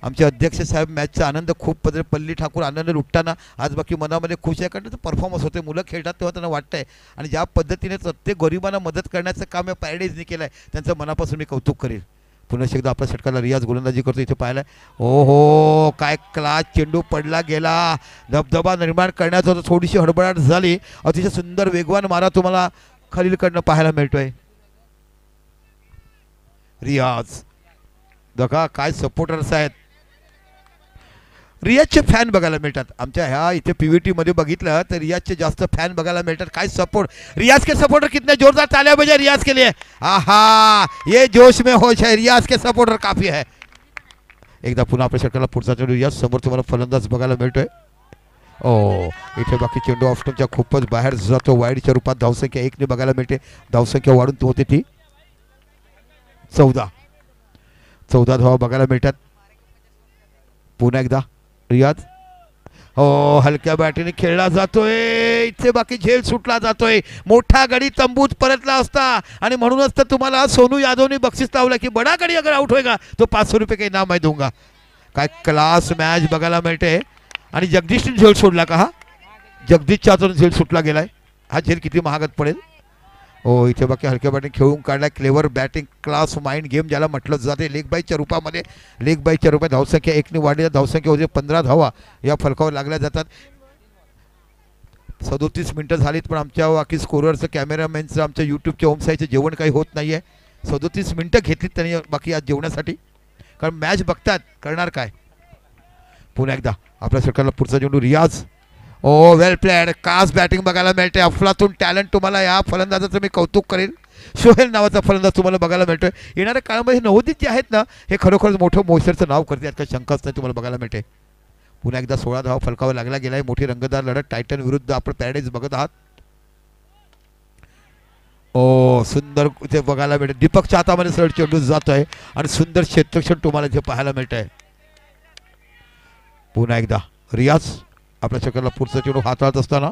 S1: आमचे अध्यक्ष साहेब मॅचचा आनंद खूप पल्ली ठाकूर आनंद लुटताना आज बाकी मनामध्ये खुश आहे, कारण परफॉर्मन्स होते. मुलं खेळतात तेव्हा त्यांना वाटतंय आणि ज्या पद्धतीने प्रत्येक गरिबांना मदत करण्याचं काम या पॅराडाईजने केलं आहे त्यांचं मनापासून मी कौतुक करेल. पुन्हा एकदा आपल्या षटकाला रियाज गोलंदाजी करतो. इथे पाहिलं ओहो काय क्लास चेंडू पडला गेला. धबधबा निर्माण करण्याचा होता, थोडीशी हडबडाट झाली. अतिशय सुंदर वेगवान मारा तुम्हाला खलीलकडनं पाहायला मिळतोय. रियाज बघा काय सपोर्टर्स आहेत. रियाजचे फॅन बघायला मिळतात. आमच्या ह्या इथे पीव्हीटी मध्ये बघितलं तर रियाजचे जास्त फॅन बघायला मिळतात. काय सपोर्ट. रियाज के सपोर्टर कितने जोरदार तालियां बजाए रियाज के लिए. आहा ये जोश में होश है. रियाज के सपोर्टर काफी है. एकदा पुन्हा आपल्या षटकाला पुढचा चेंडू. रियाज समोर तुम्हाला फलंदाज बघायला मिळतोय. ओ इथे बाकी चेंडू ऑफस्टमच्या खूपच बाहेर जातो. वाईडच्या रूपात धावसंख्या 1 ने बघायला मिळते. धावसंख्या वाढून होते ती 14 धावा बघायला मिळतात. पुन्हा एकदा रियाज हो हलक्या बॅटीने खेळला जातोय. इथे बाकी झेल सुटला जातोय. मोठा गडी तंबूत परतला असता आणि म्हणूनच तर तुम्हाला सोनू यादवने बक्षीस लावलं की बडा गडी अगर आउट होएगा तो 500 रुपये का इनाम मैं दूंगा. काय क्लास मॅच बघायला मिळते. आणि जगदीशने झेल सोडला का. हा जगदीशच्या हातून झेल सुटला गेलाय. हा झेल किती महागात पडेल. हो इथे बाकी हलक्या बॅटिंग खेळून काढला. Clever batting class mind game ज्याला म्हटलं जाते. लेग बाईच्या रूपामध्ये धावसंख्या 1 ने वाढली. धावसंख्या होते 15 धावा या फलकावर लागल्या जातात. 37 मिनिटं झालीत पण आमच्या बाकी स्कोररचं कॅमेरामॅनचं आमच्या यूट्यूबच्या होमसाईचं जेवण काही होत नाही आहे. 37 मिनिटं घेतलीत त्यांनी बाकी आज जेवण्यासाठी, कारण मॅच बघतात करणार काय. पुन्हा एकदा आपल्या सरकारला पुढचा चेंडू. रियाज ओ वेल प्लेड. कास बॅटिंग बघायला मिळते. अफलातून टॅलेंट तुम्हाला या फलंदाजाचं मी कौतुक करेल. सोहेल नावाचा फलंदाज तुम्हाला बघायला मिळतोय. येणाऱ्या काळामध्ये नवोदित जे आहेत ना हे खरोखरच मोठं मोयसरचं नाव करते यात काही शंकाच नाही तुम्हाला बघायला मिळते. पुन्हा एकदा 16 धावा फलकावर लागला गेलाय. मोठी रंगतदार लढत टायटन विरुद्ध आपण पॅराडाईज बघत आहात. ओ सुंदर इथे बघायला मिळते. दीपकच्या हातामध्ये सरळ चेंडू जातोय आणि सुंदर क्षेत्ररक्षण तुम्हाला इथे पाहायला मिळत आहे. पुन्हा एकदा रियाज आपल्या षटकाला पुढचा चेंडू हाताळत असताना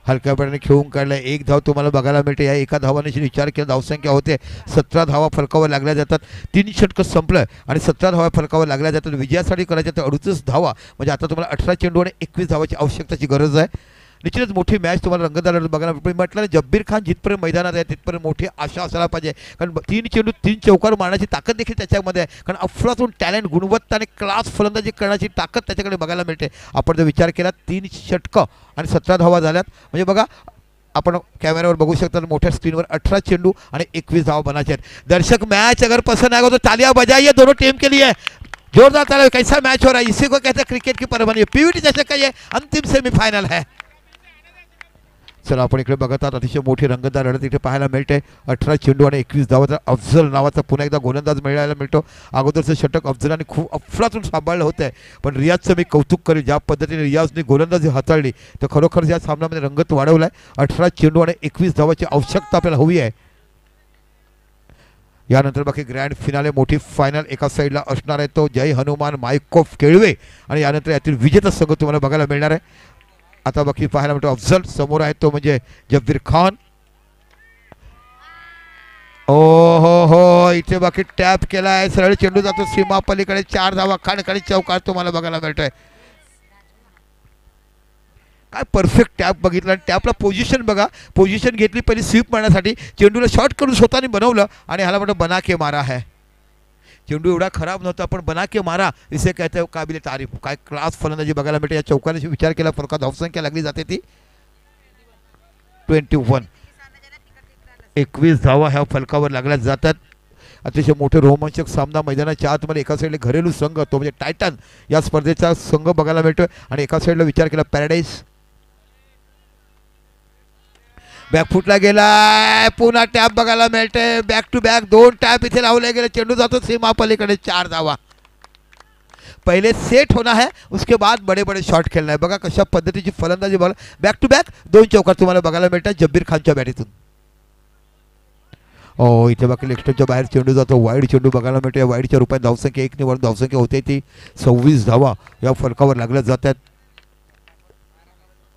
S1: हलक्या बॅटीने खेळून काढलाय. 1 धाव तुम्हाला बघायला मिळते. या एका धावाने विचार केला धावसंख्या होते 17 धावा फलकावर लागल्या जातात. 3 षटकं संपलं आणि 17 धावा फलकावर लागल्या जातात. विजयासाठी करायच्या तर 38 धावा म्हणजे आता तुम्हाला 18 चेंडू आणि 21 धावाची आवश्यकताची गरज आहे. निश्चितच मोठी मॅच तुम्हाला रंगतदार बघायला म्हटलं. जब्बीर खान जिथपर्यंत मैदानात आहे तिथपर्यंत मोठी आशा असायला पाहिजे, कारण 3 चेंडू 3 चौकार मारण्याची ताकद देखील त्याच्यामध्ये आहे. कारण अफलातून टॅलेंट गुणवत्ता आणि क्लास फलंदाजी करण्याची ताकद त्याच्याकडे बघायला मिळते. आपण जर विचार केला 3 षटकं आणि 17 धावा झाल्यात म्हणजे बघा आपण कॅमेऱ्यावर बघू शकता मोठ्या स्क्रीनवर 18 चेंडू आणि 21 धावा बनायचे आहेत. दर्शक मॅच अगर पसंद आएगा तो तालियां बजाइए दोनों टीम के लिए. जोरदार तालियां. कैसा मैच हो रहा है. इसी को कहते हैं क्रिकेट की परवानी. पीवीटी जैसे का ये अंतिम सेमीफाइनल है. चला आपण इकडे बघत आहात अतिशय मोठी रंगतदार लढत इथे पाहायला मिळते. 18 चेंडू आणि 21 धावाचा अफजल नावाचा पुन्हा एकदा गोलंदाज मिळायला मिळतो. अगोदरचं षटक अफजलाने खूप अफलातून सांभाळलं होतं, पण रियाजचं मी कौतुक करेन. ज्या पद्धतीने रियाजने गोलंदाजी हाताळली तर खरोखर या सामन्यामध्ये रंगत वाढवलाय. 18 चेंडू आणि 21 धावाची आवश्यकता आपल्याला हवी आहे. यानंतर बाकी ग्रँड फिनाले मोठी फायनल एका साईडला असणार आहे, तो जय हनुमान मायकोफ केळवे, आणि यानंतर यातील विजेता संघ तुम्हाला बघायला मिळणार आहे. आता बाकी पाहायला मिळतो अफजल समोर आहे तो म्हणजे जब्बीर खान. ओ हो इथे बाकी टॅप केला आहे, सरळ चेंडू जातो सीमा पलीकडे. 4 धावा खाणखाणी चौकार तुम्हाला बघायला मिळतोय. काय परफेक्ट टॅप बघितला, आणि टॅपला पोझिशन बघा. पोझिशन घेतली पहिली स्वीप मारण्यासाठी, चेंडूला शॉर्ट करून स्वतःने बनवलं आणि ह्याला म्हणतो बना के मारा है. चेंडू एवढा खराब नव्हता पण बना के मारा इसे कहते काबिल तारीफ. काय क्लास फलंदाजी बघायला मिळते. या चौकाने विचार केला फरकात धावसंख्या लागली जाते ती 21. 21 धावा ह्या फलकावर लागल्या जातात. अतिशय मोठे रोमांचक सामना मैदानाच्या आतमध्ये. एका साईडला घरेलू संघ तो म्हणजे टायटन या स्पर्धेचा संघ बघायला मिळतोय, आणि एका साईडला विचार केला पॅराडाईज. बॅकफुटला गेला, पुन्हा टॅप बघायला मिळते. बॅक टू बॅक 2 टॅप इथे लावले गेले. चेंडू जातो सीमा पलीकडे. 4 धावा. पहले सेट होना है, उसके बाद बड़े बड़े शॉट खेलना है. बघा कशा पद्धतीची फलंदाजी बघा. बॅक टू बॅक 2 चौकार तुम्हाला बघायला मिळतात जब्बीर खानच्या बॅटीतून. ओ इथे बाकी लेफ्टच्या बाहेर चेंडू जातो. वाईड चेंडू बघायला मिळतो. या वाईडच्या रूपात धावसंख्या 1 निवड धावसंख्या होते ती 26 धावा या फलकावर लागल्या जातात.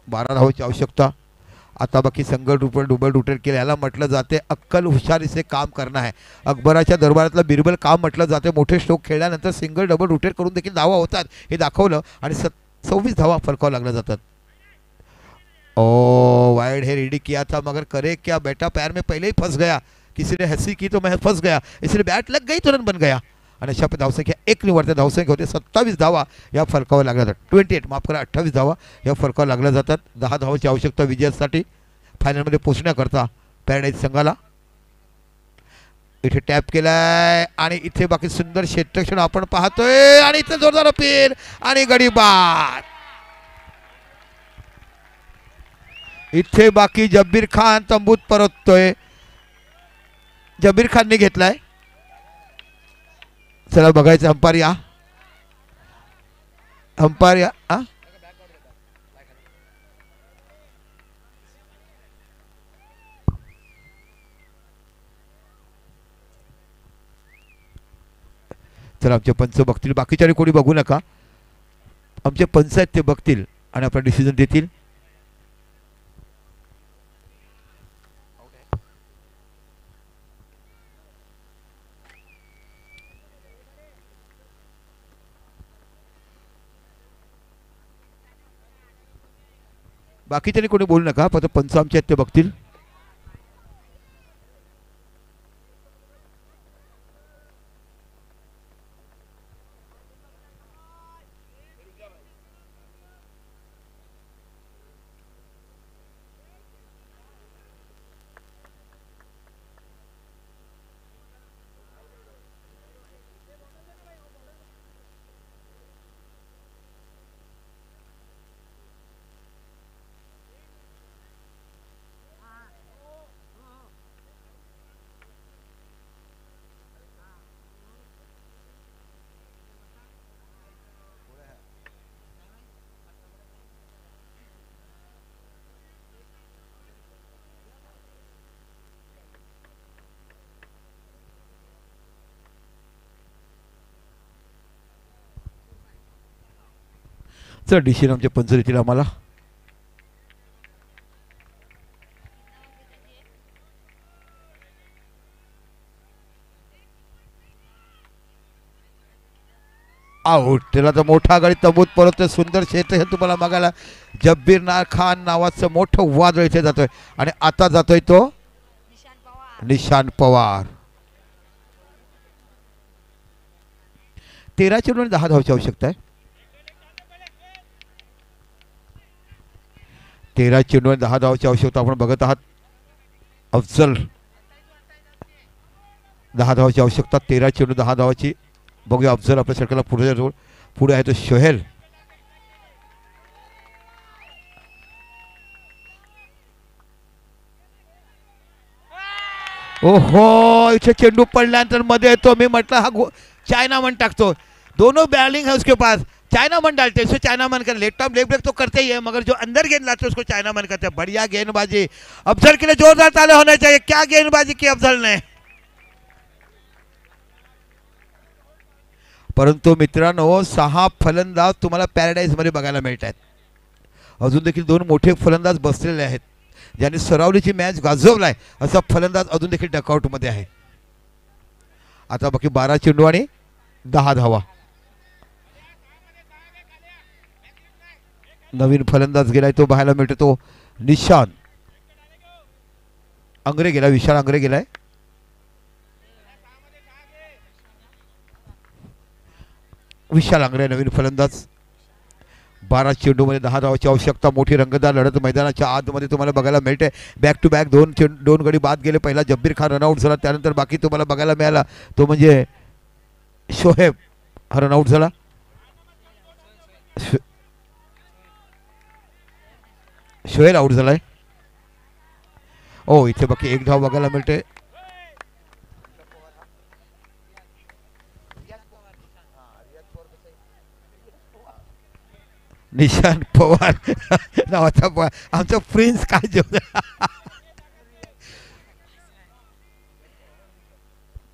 S1: 12 धावाची आवश्यकता. आता बाकी संघ डबल रोटेट केलं. याला म्हटलं जाते अक्कल हुशारी से काम करना है. अकबराच्या दरबारातलं बिरबल काम म्हटलं जाते. मोठे स्ट्रोक खेळल्यानंतर सिंगल डबल रोटेट करून देखील धावा होतात हे दाखवलं, आणि 26 धावा फलकावर लागल्या जातात. ओ वाइड है रेडी किया था मगर करे क्या बेटा, पैर में पहले ही फंस गया. किसी ने हंसी की तो मैं फंस गया, इसलिए बैट लग गई तुरंत बन गया. आणि अशा धावसंख्या 1 निवडते धावसंख्या होते. 27 धावा या फलकावर लागल्या जातात. 28 माफ करा 28 धावा या फलकावर लागल्या जातात. 10 धावाची आवश्यकता विजयासाठी फायनलमध्ये पोहोचण्याकरता पॅराडाईज संघाला. इथे टॅप केलाय आणि इथे बाकी सुंदर क्षेत्ररक्षण आपण पाहतोय, आणि इथे जोरदार अपील आणि गडी बाद. इथे बाकी जब्बीर खान तंबूत परततोय. जब्बीर खानने घेतलाय. चला बघायचं अंपायर या. अंपायर या. चला आमचे पंच बघतील, बाकीच्या कोणी बघू नका. आमचे पंच आहेत ते बघतील आणि आपला डिसिजन देतील. बाकीच्यानी कोणी बोलू नका, फक्त पंच आमचे आहेत ते बघतील. चला डिसिजन आमचे पंच देतील आम्हाला. आउट. त्याला तर मोठा गाडी तंबूत परत सुंदर क्षेत्र हे तुम्हाला बघायला. जब्बीर खान नावाचं मोठं वादळ इथे जातोय, आणि आता जातोय तो निशान पवार. 13 चेंडू 10 धावांची आवश्यकता आहे. 13 चेंडू 10 धावांची आवश्यकता आपण बघत आहात. अफजल 10 धावांची आवश्यकता. 13 चेंडू 10 धावाची. बघूया अफजल आपल्या षटकाला पुढे आहे तो सोहेल. ओहो, इथे चेंडू पडल्यानंतर मध्ये येतो. मी म्हटलं हा चाइना मन टाकतो. दोनों बॉलिंग है उसके पास, चाइना मन डालते, इसको चाइना मन कर, लेफ्ट आर्म लेग ब्रेक तो करते ही है, मगर जो अंदर गेंद लाते उसको चाइना मन करते हैं. बढ़िया गेंदबाजी अफजल के लिए, जोरदार ताले होने चाहिए. क्या गेंदबाजी की अफजल ने. परंतु मित्रांनो 6 फलंदाज तुम्हाला पॅराडाईज मध्ये बघायला मिळत आहेत. अजून देखील 2 मोठे फलंदाज बसलेले आहेत, ज्यांनी सरावलीची मॅच गाजवलाय. असा फलंदाज अजून देखील डकआउट मध्ये आहे. आता बाकी 12 चेंडू आणि 10 धावा. नवीन फलंदाज गेलाय, तो पाहायला मिळतो तो निशान अंग्रे गेला, विशाल अंग्रे गेलाय. विशाल अंग्रे नवीन फलंदाज. 12 चेंडू मध्ये 10 धावाची आवश्यकता. मोठी रंगतदार लढत मैदानाच्या आतमध्ये तुम्हाला बघायला मिळते. बॅक टू बॅक 2 गडी बाद गेले. पहिला जब्बीर खान रनआउट झाला, त्यानंतर बाकी तुम्हाला बघायला मिळाला तो म्हणजे शोहेब हा रनआउट झाला. शोहेल आउट झालाय. ओ इथे बाकी 1 धाव बघायला मिळते. निशांत पवार नावाचा आमचा प्रिन्स काय जेवण.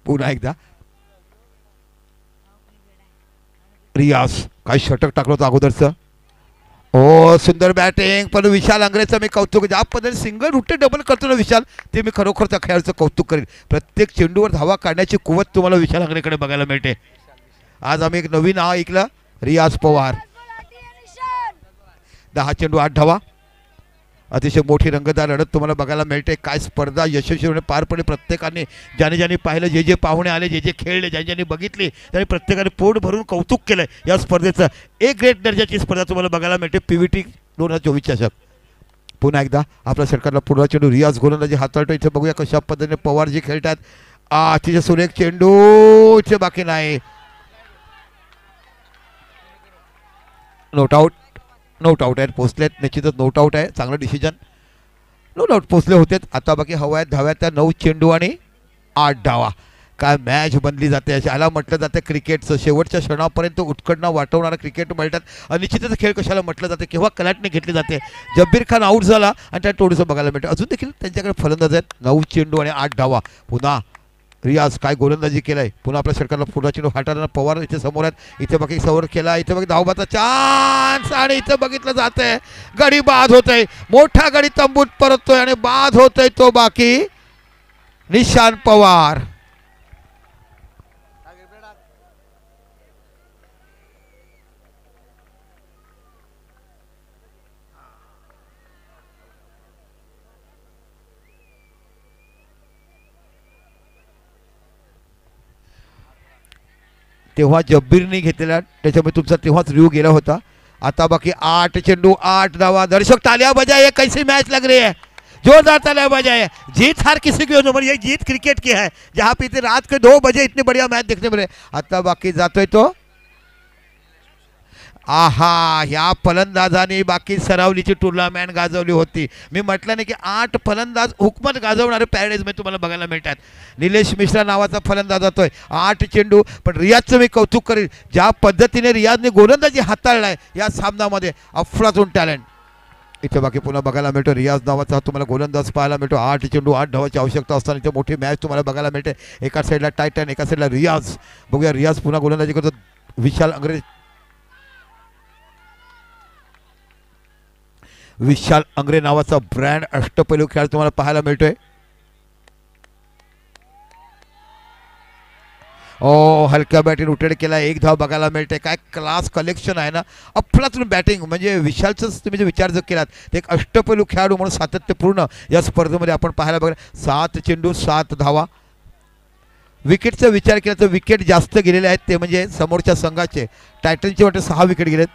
S1: पुन्हा एकदा रियाज काय षटक टाकलं होतं अगोदरचं. ओ सुंदर बॅटिंग. पण विशाल अंग्रेचं मी कौतुक, ज्या पद्धतीने सिंगल रुटे डबल करतो ना विशाल, ते मी खरोखर त्या खेळाचं कौतुक करेन. प्रत्येक चेंडूवर धावा काढण्याची कुवत तुम्हाला विशाल अंग्रेकडे बघायला मिळते. आज आम्ही एक नवीन नाव ऐकलं, रियाज पवार. 10 चेंडू 8 धावा. अतिशय मोठी रंगतदार लढत तुम्हाला बघायला मिळते. काय स्पर्धा यशस्वीपणे पार पडली. प्रत्येकाने ज्याने पाहिलं, जे पाहुणे आले, जे खेळले, ज्यांनी बघितले, त्यांनी प्रत्येकाने पोट भरून कौतुक केलं या स्पर्धेचं. एक ग्रेट दर्जाची स्पर्धा तुम्हाला बघायला मिळते. PVT 2024 चषक. पुन्हा एकदा आपल्या षटकातला पुढला चेंडू रियाज गोलंदाजी हाताळतो. इथे बघूया कशा पद्धतीने पवार जी खेळतात. अतिशय सुरेख चेंडू. इथे बाकी नाही. Note out. नोट आउट आहेत, पोचलेत. निश्चितच नोट आउट आहे. चांगलं डिसिजन. नोट आउट पोचले होते. आता बाकी हवा आहेत धाव्या त्या 9 चेंडू आणि 8 धावा. काय मॅच बनली जाते. याला म्हटलं जातं क्रिकेटचं शेवटच्या क्षणापर्यंत उत्कंठा वाटवणारा क्रिकेट म्हणतात. अनिश्चितच खेळ कशाला म्हटलं जाते, केव्हा कलाटणी घेतली जाते. जब्बीर खान आऊट झाला आणि त्या थोडंसं बघायला मिळतं. अजून देखील त्यांच्याकडे फलंदाज आहेत. 9 चेंडू आणि 8 धावा. पुन्हा रियाज काय गोलंदाजी केलाय. पुन्हा आपल्या षटकाला पुढला चेंडू हाताळताना पवार इथे समोर आहेत. इथे बाकी सवर केला. इथे बाकी धावबाचा चान्स आणि इथे बघितलं जातंय गडी बाद होतय. मोठा गडी तंबूत परततोय आणि बाद होतोय तो बाकी निशांत पवार. तेव्हा जब्बीरने घेतलेला, त्याच्यामुळे तुमचा तेव्हाच रिव्ह्यू गेला होता. आता बाकी 8 चेंडू 8 धावा. दर्शक तालियां बजाए. कैसी मैच लग रही है. जोरदार तालियां बजाए. जीत हार किसी की हो, ये जीत क्रिकेट की है, जहाँ पे इतने रात के 2 बजे इतनी बढ़िया मैच देखने मिले. आता बाकी जातोय तो आहा, ह्या फलंदाजांनी बाकी सरावलीची टुर्नामेंट गाजवली होती. मी म्हटलं नाही की 8 फलंदाज हुकमत गाजवणारे पॅरेडाईज मध्ये तुम्हाला बघायला मिळतात. निलेश मिश्रा नावाचा फलंदाज होतोय. 8 चेंडू. पण रियाजचं मी कौतुक करेन, ज्या पद्धतीने रियाजने गोलंदाजी हाताळलाय या सामन्यामध्ये. अफलातून टॅलेंट. इथे बाकी पुन्हा बघायला मिळतो रियाज नावाचा तुम्हाला गोलंदाज पाहायला मिळतो. 8 चेंडू 8 धावाची आवश्यकता असताना इथे मोठी मॅच तुम्हाला बघायला मिळते. एका साईडला टायटन, एका साईडला रियाज. बघूया रियाज पुन्हा गोलंदाजी करतो. विशाल अंग्रे. विशाल अंग्रे नावाचा ब्रँड अष्टपैलू खेळ तुम्हाला पाहायला मिळतोय. ओ हलक्या बॅटिंग रोटेट केला. 1 धाव बघायला मिळते. काय क्लास कलेक्शन आहे ना. अफलातून बॅटिंग. म्हणजे विशालचंच तुम्ही जे विचार जर केलात, ते एक अष्टपैलू खेळाडू म्हणून सातत्यपूर्ण या स्पर्धेमध्ये आपण पाहायला बघा. 7 चेंडू 7 धावा. विकेटचा विचार केला तर विकेट जास्त गेलेले आहेत ते म्हणजे समोरच्या संघाचे. टायटनचे वाटते 6 विकेट गेलेत.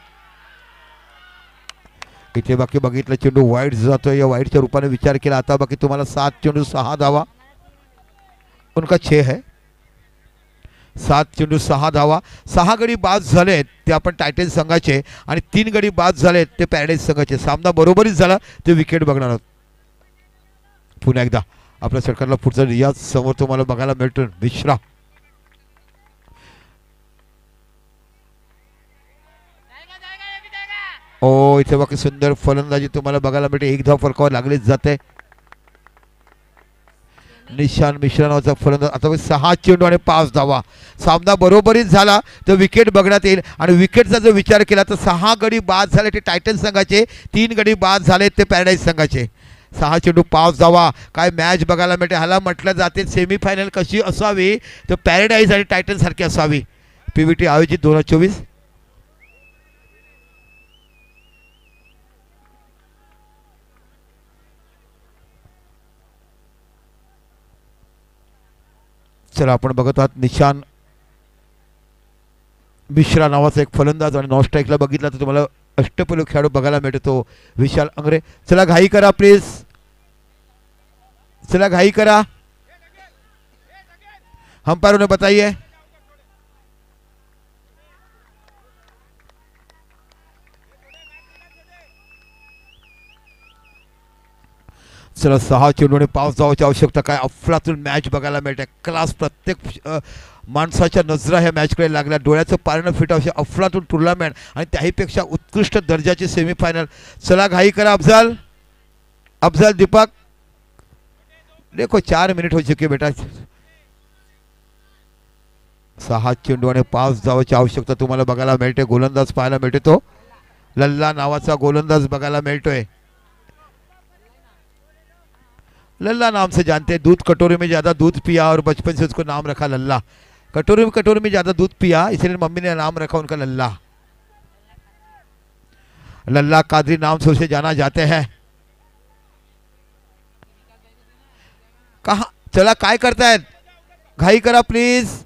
S1: इथे बाकी बघितलं चेंडू वाईड जातोय. या वाईडच्या रूपाने विचार केला. आता बाकी तुम्हाला 7 चेंडू 6 धावा. उनका 6 है. 7 चेंडू 6 धावा. 6 गडी बाद झालेत ते आपण टायटन संघाचे आणि 3 गडी बाद झालेत ते पॅराडाईज संघाचे. सामना बरोबरीच झाला. ते विकेट बघणार आहोत. पुन्हा एकदा आपल्या षटकाराला पुढचा रियाज समोर तुम्हाला बघायला मिळतो मिश्रा. ओ इथे बाकी सुंदर फलंदाजी तुम्हाला बघायला मिळते. एक धाव फरकावर लागलीच जाते. निशान मिश्रा नावाचा फलंदाज. आता 6 चेंडू आणि 5 धावा. सामना बरोबरीच झाला तर विकेट बघण्यात येईल आणि विकेटचा जर विचार केला तर 6 गडी बाद झाले ते टायटन संघाचे, 3 गडी बाद झाले ते पॅराडाईज संघाचे. 6 चेंडू 5 धावा. काय मॅच बघायला मिळते. ह्याला म्हटलं जाते सेमीफायनल कशी असावी तर पॅराडाईज आणि टायटन सारखी असावी. पीव्हीटी आयोजित 2024. चला आपण बघत आहात निशान मिश्रा नावाचा एक फलंदाज आणि नॉन स्ट्राईकला बघितला तर तुम्हाला अष्टपैलू खेळाडू बघायला मिळतो विशाल अंगरे. चला घाई करा प्लीज, चला घाई करा. अंपायर ने बताइए. चला 6 चेंडू आणि 5 धावांची आवश्यकता. काय अफलातून मॅच बघायला मिळते. क्लास प्रत्येक माणसाच्या नजरा ह्या मॅचकडे लागल्या. डोळ्याचं पारणं फिटावं अफलातून टुर्नामेंट आणि त्याहीपेक्षा उत्कृष्ट दर्जाची सेमीफायनल. चला घाई करा. अफजल अफजल दीपक देखो 4 मिनिट हो चुके बेटा. 6 चेंडू आणि 5 धावांची आवश्यकता तुम्हाला बघायला मिळते. गोलंदाज पाहायला मिळते तो लल्ला नावाचा गोलंदाज बघायला मिळतोय. लल्ला नाम से जानते हैं. दूध कटोरे में ज़्यादा दूध पिया और बचपन से उसको नाम रखा लल्ला. कटोरे में ज़्यादा दूध पिया इसलिए मम्मी ने नाम रखा उनका लल्ला. लल्ला कादरी नाम से उसे जाना जाते हैं. कहा चला काय करतायत. घाई करा प्लीज.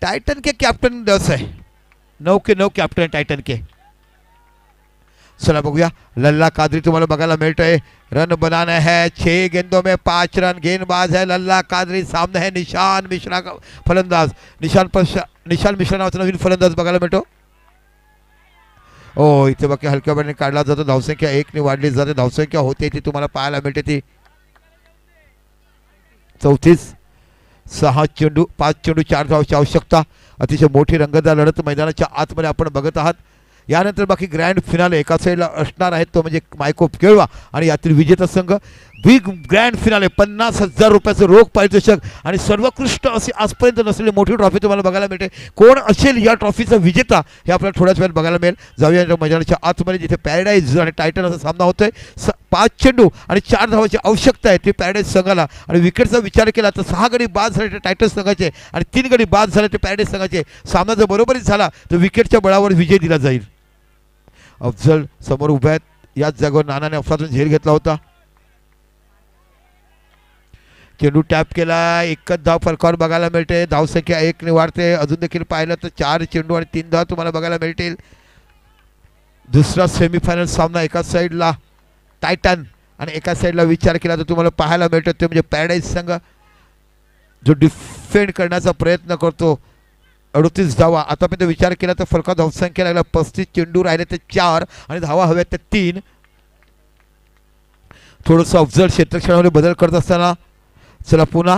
S1: टाइटन के कैप्टन 10 है. 9 के 9 कैप्टन टाइटन के. चला बघूया. लल्ला कादरी तुम्हाला बघायला मिळतोय. रन बनाना है. 6 गेंदों में 5 रन. गेंदबाज है लल्ला कादरी. सामने है निशान मिश्रा का फलंदाज. निशान मिश्रा नावाचा नवीन फलंदाज बघायला मिळतो. ओ इथे बाकी हलक्या बळाने काढला जातो. धावसंख्या 1 ने वाढली जाते. धावसंख्या होते ती तुम्हाला पाहायला मिळते ती 34. 6 चेंडू 5 चेंडू 4 धावांची आवश्यकता. अतिशय मोठी रंगतदार लढत मैदानाच्या आतमध्ये आपण बघत आहात. यानंतर बाकी ग्रँड फिनाले एका साईडला असणार आहेत तो म्हणजे मायकोप केळवा आणि यातील विजेता संघ. बिग ग्रँड फिनाले 50,000 रुपयाचं रोख पारितोषिक आणि सर्वोत्कृष्ट अशी आजपर्यंत नसलेली मोठी ट्रॉफी तुम्हाला बघायला मिळते. कोण असेल या ट्रॉफीचा विजेता हे आपल्याला थोड्याच वेळात बघायला मिळेल. जाऊया मैदानाच्या आतमध्ये जिथे पॅराडाईज आणि टायटन असा सामना होतोय. 5 चेंडू आणि 4 धावांची आवश्यकता आहे ती पॅराडाईज संघाला. आणि विकेटचा विचार केला तर 6 गडी बाद झाले ते टायटन संघाचे आणि 3 गडी बाद झाले ते पॅराडाईज संघाचे. सामना जर बरोबरीच झाला तर विकेटच्या बळावर विजय दिला जाईल. अफजल समोर उभे आहेत. याच जागेवर नानाने अफलातून झेल घेतला होता. चेंडू टॅप केला. एकच धाव फरकावर बघायला मिळते. धावसंख्या 1 ने वाढते. अजून देखील पाहिलं तर 4 चेंडू आणि 3 धाव तुम्हाला बघायला मिळतील. दुसरा सेमीफायनल सामना एका साईडला टायटन आणि एका साईडला विचार केला तर तुम्हाला पाहायला मिळतं ते म्हणजे पॅराडाईज संघ जो डिफेंड करण्याचा प्रयत्न करतो. 38 धावा. आतापर्यंत विचार केला तर फरका धावसंख्या लागला. 35 चेंडू राहिले ते 4 आणि धावा हव्यात ते 3. थोडंसं अफजल क्षेत्रक्षणामध्ये बदल करत असताना. चला पुन्हा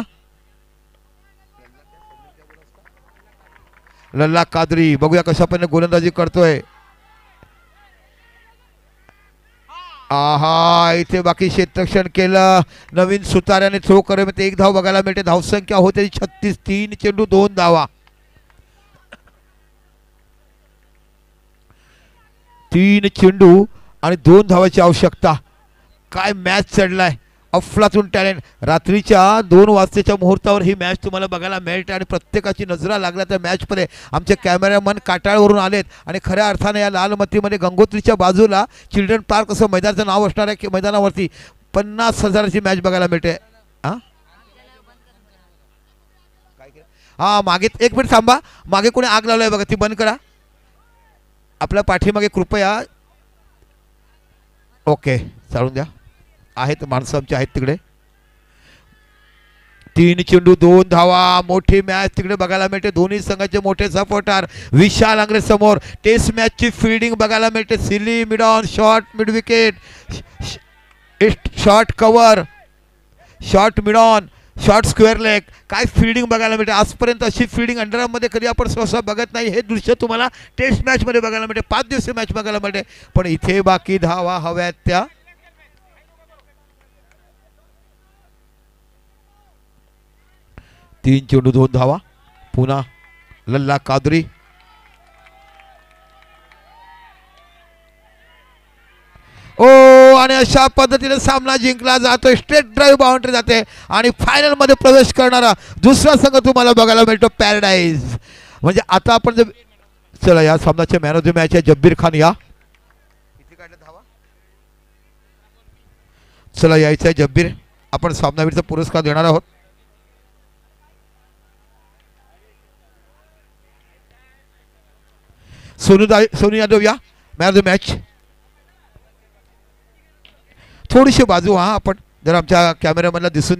S1: लल्ला कादरी बघूया कशा पद्धतीने गोलंदाजी करतोय. आहा इथे बाकी क्षेत्रक्षण केलं. नवीन सुतार्याने थ्रो करे 1 धाव बघायला मिळते. धावसंख्या होते 36. 3 चेंडू 2 धावा. 3 चेंडू आणि 2 धावाची आवश्यकता. काय मॅच चढलाय. अफलातून टॅलेंट. रात्रीच्या 2 वाजताच्या मुहूर्तावर ही मॅच तुम्हाला बघायला मिळते आणि प्रत्येकाची नजरा लागल्या त्या मॅचमध्ये. आमचे कॅमेरामन काटाळवरून आलेत आणि खऱ्या अर्थाने या लालमतीमध्ये गंगोत्रीच्या बाजूला चिल्ड्रन पार्क असं मैदानाचं नाव असणार आहे की मैदानावरती 50,000ची मॅच बघायला मिळते. हां मागे 1 मिनिट थांबा. मागे कोणी आग लावलाय बघा ती बंद करा. आपल्या पाठीमागे कृपया. ओके चालून द्या. आहेत माणसं आमची आहेत तिकडे. 3 चेंडू 2 धावा. मोठी मॅच तिकडे बघायला मिळते. दोन्ही संघाचे मोठे सपोर्टर. विशाल आंग्रे समोर. टेस्ट मॅचची फिल्डिंग बघायला मिळते. Silly mid on shot mid wicket. Short cover, short mid on, short square leg. काय फिल्डिंग बघायला मिळते. आजपर्यंत अशी फिल्डिंग अंडरआर्ममध्ये कधी आपण सहसा बघत नाही. हे दृश्य तुम्हाला टेस्ट मॅचमध्ये बघायला मिळते, 5 दिवसीय मॅच बघायला मिळते. पण इथे बाकी धावा हव्यात त्या. तीन चेंडू 2 धावा. पुन्हा लल्ला कादरी. ओ, आणि अशा पद्धतीने सामना जिंकला जातोय. स्ट्रेट ड्राईव्ह बाउंड्री जाते आणि फायनल मध्ये प्रवेश करणारा दुसरा संघ तुम्हाला बघायला मिळतो, पॅराडाईज. म्हणजे आता आपण जर चला या सामन्याचे मॅन ऑफ द मॅच आहे जब्बीर खान. या चला यायचं आहे जब्बीर. आपण सामनावीरचा पुरस्कार देणार आहोत. सोनू यादव या मॅन ऑफ द मॅच. थोडीशी बाजू हा आपण जर आमच्या कॅमेरामॅनला दिसून द्या.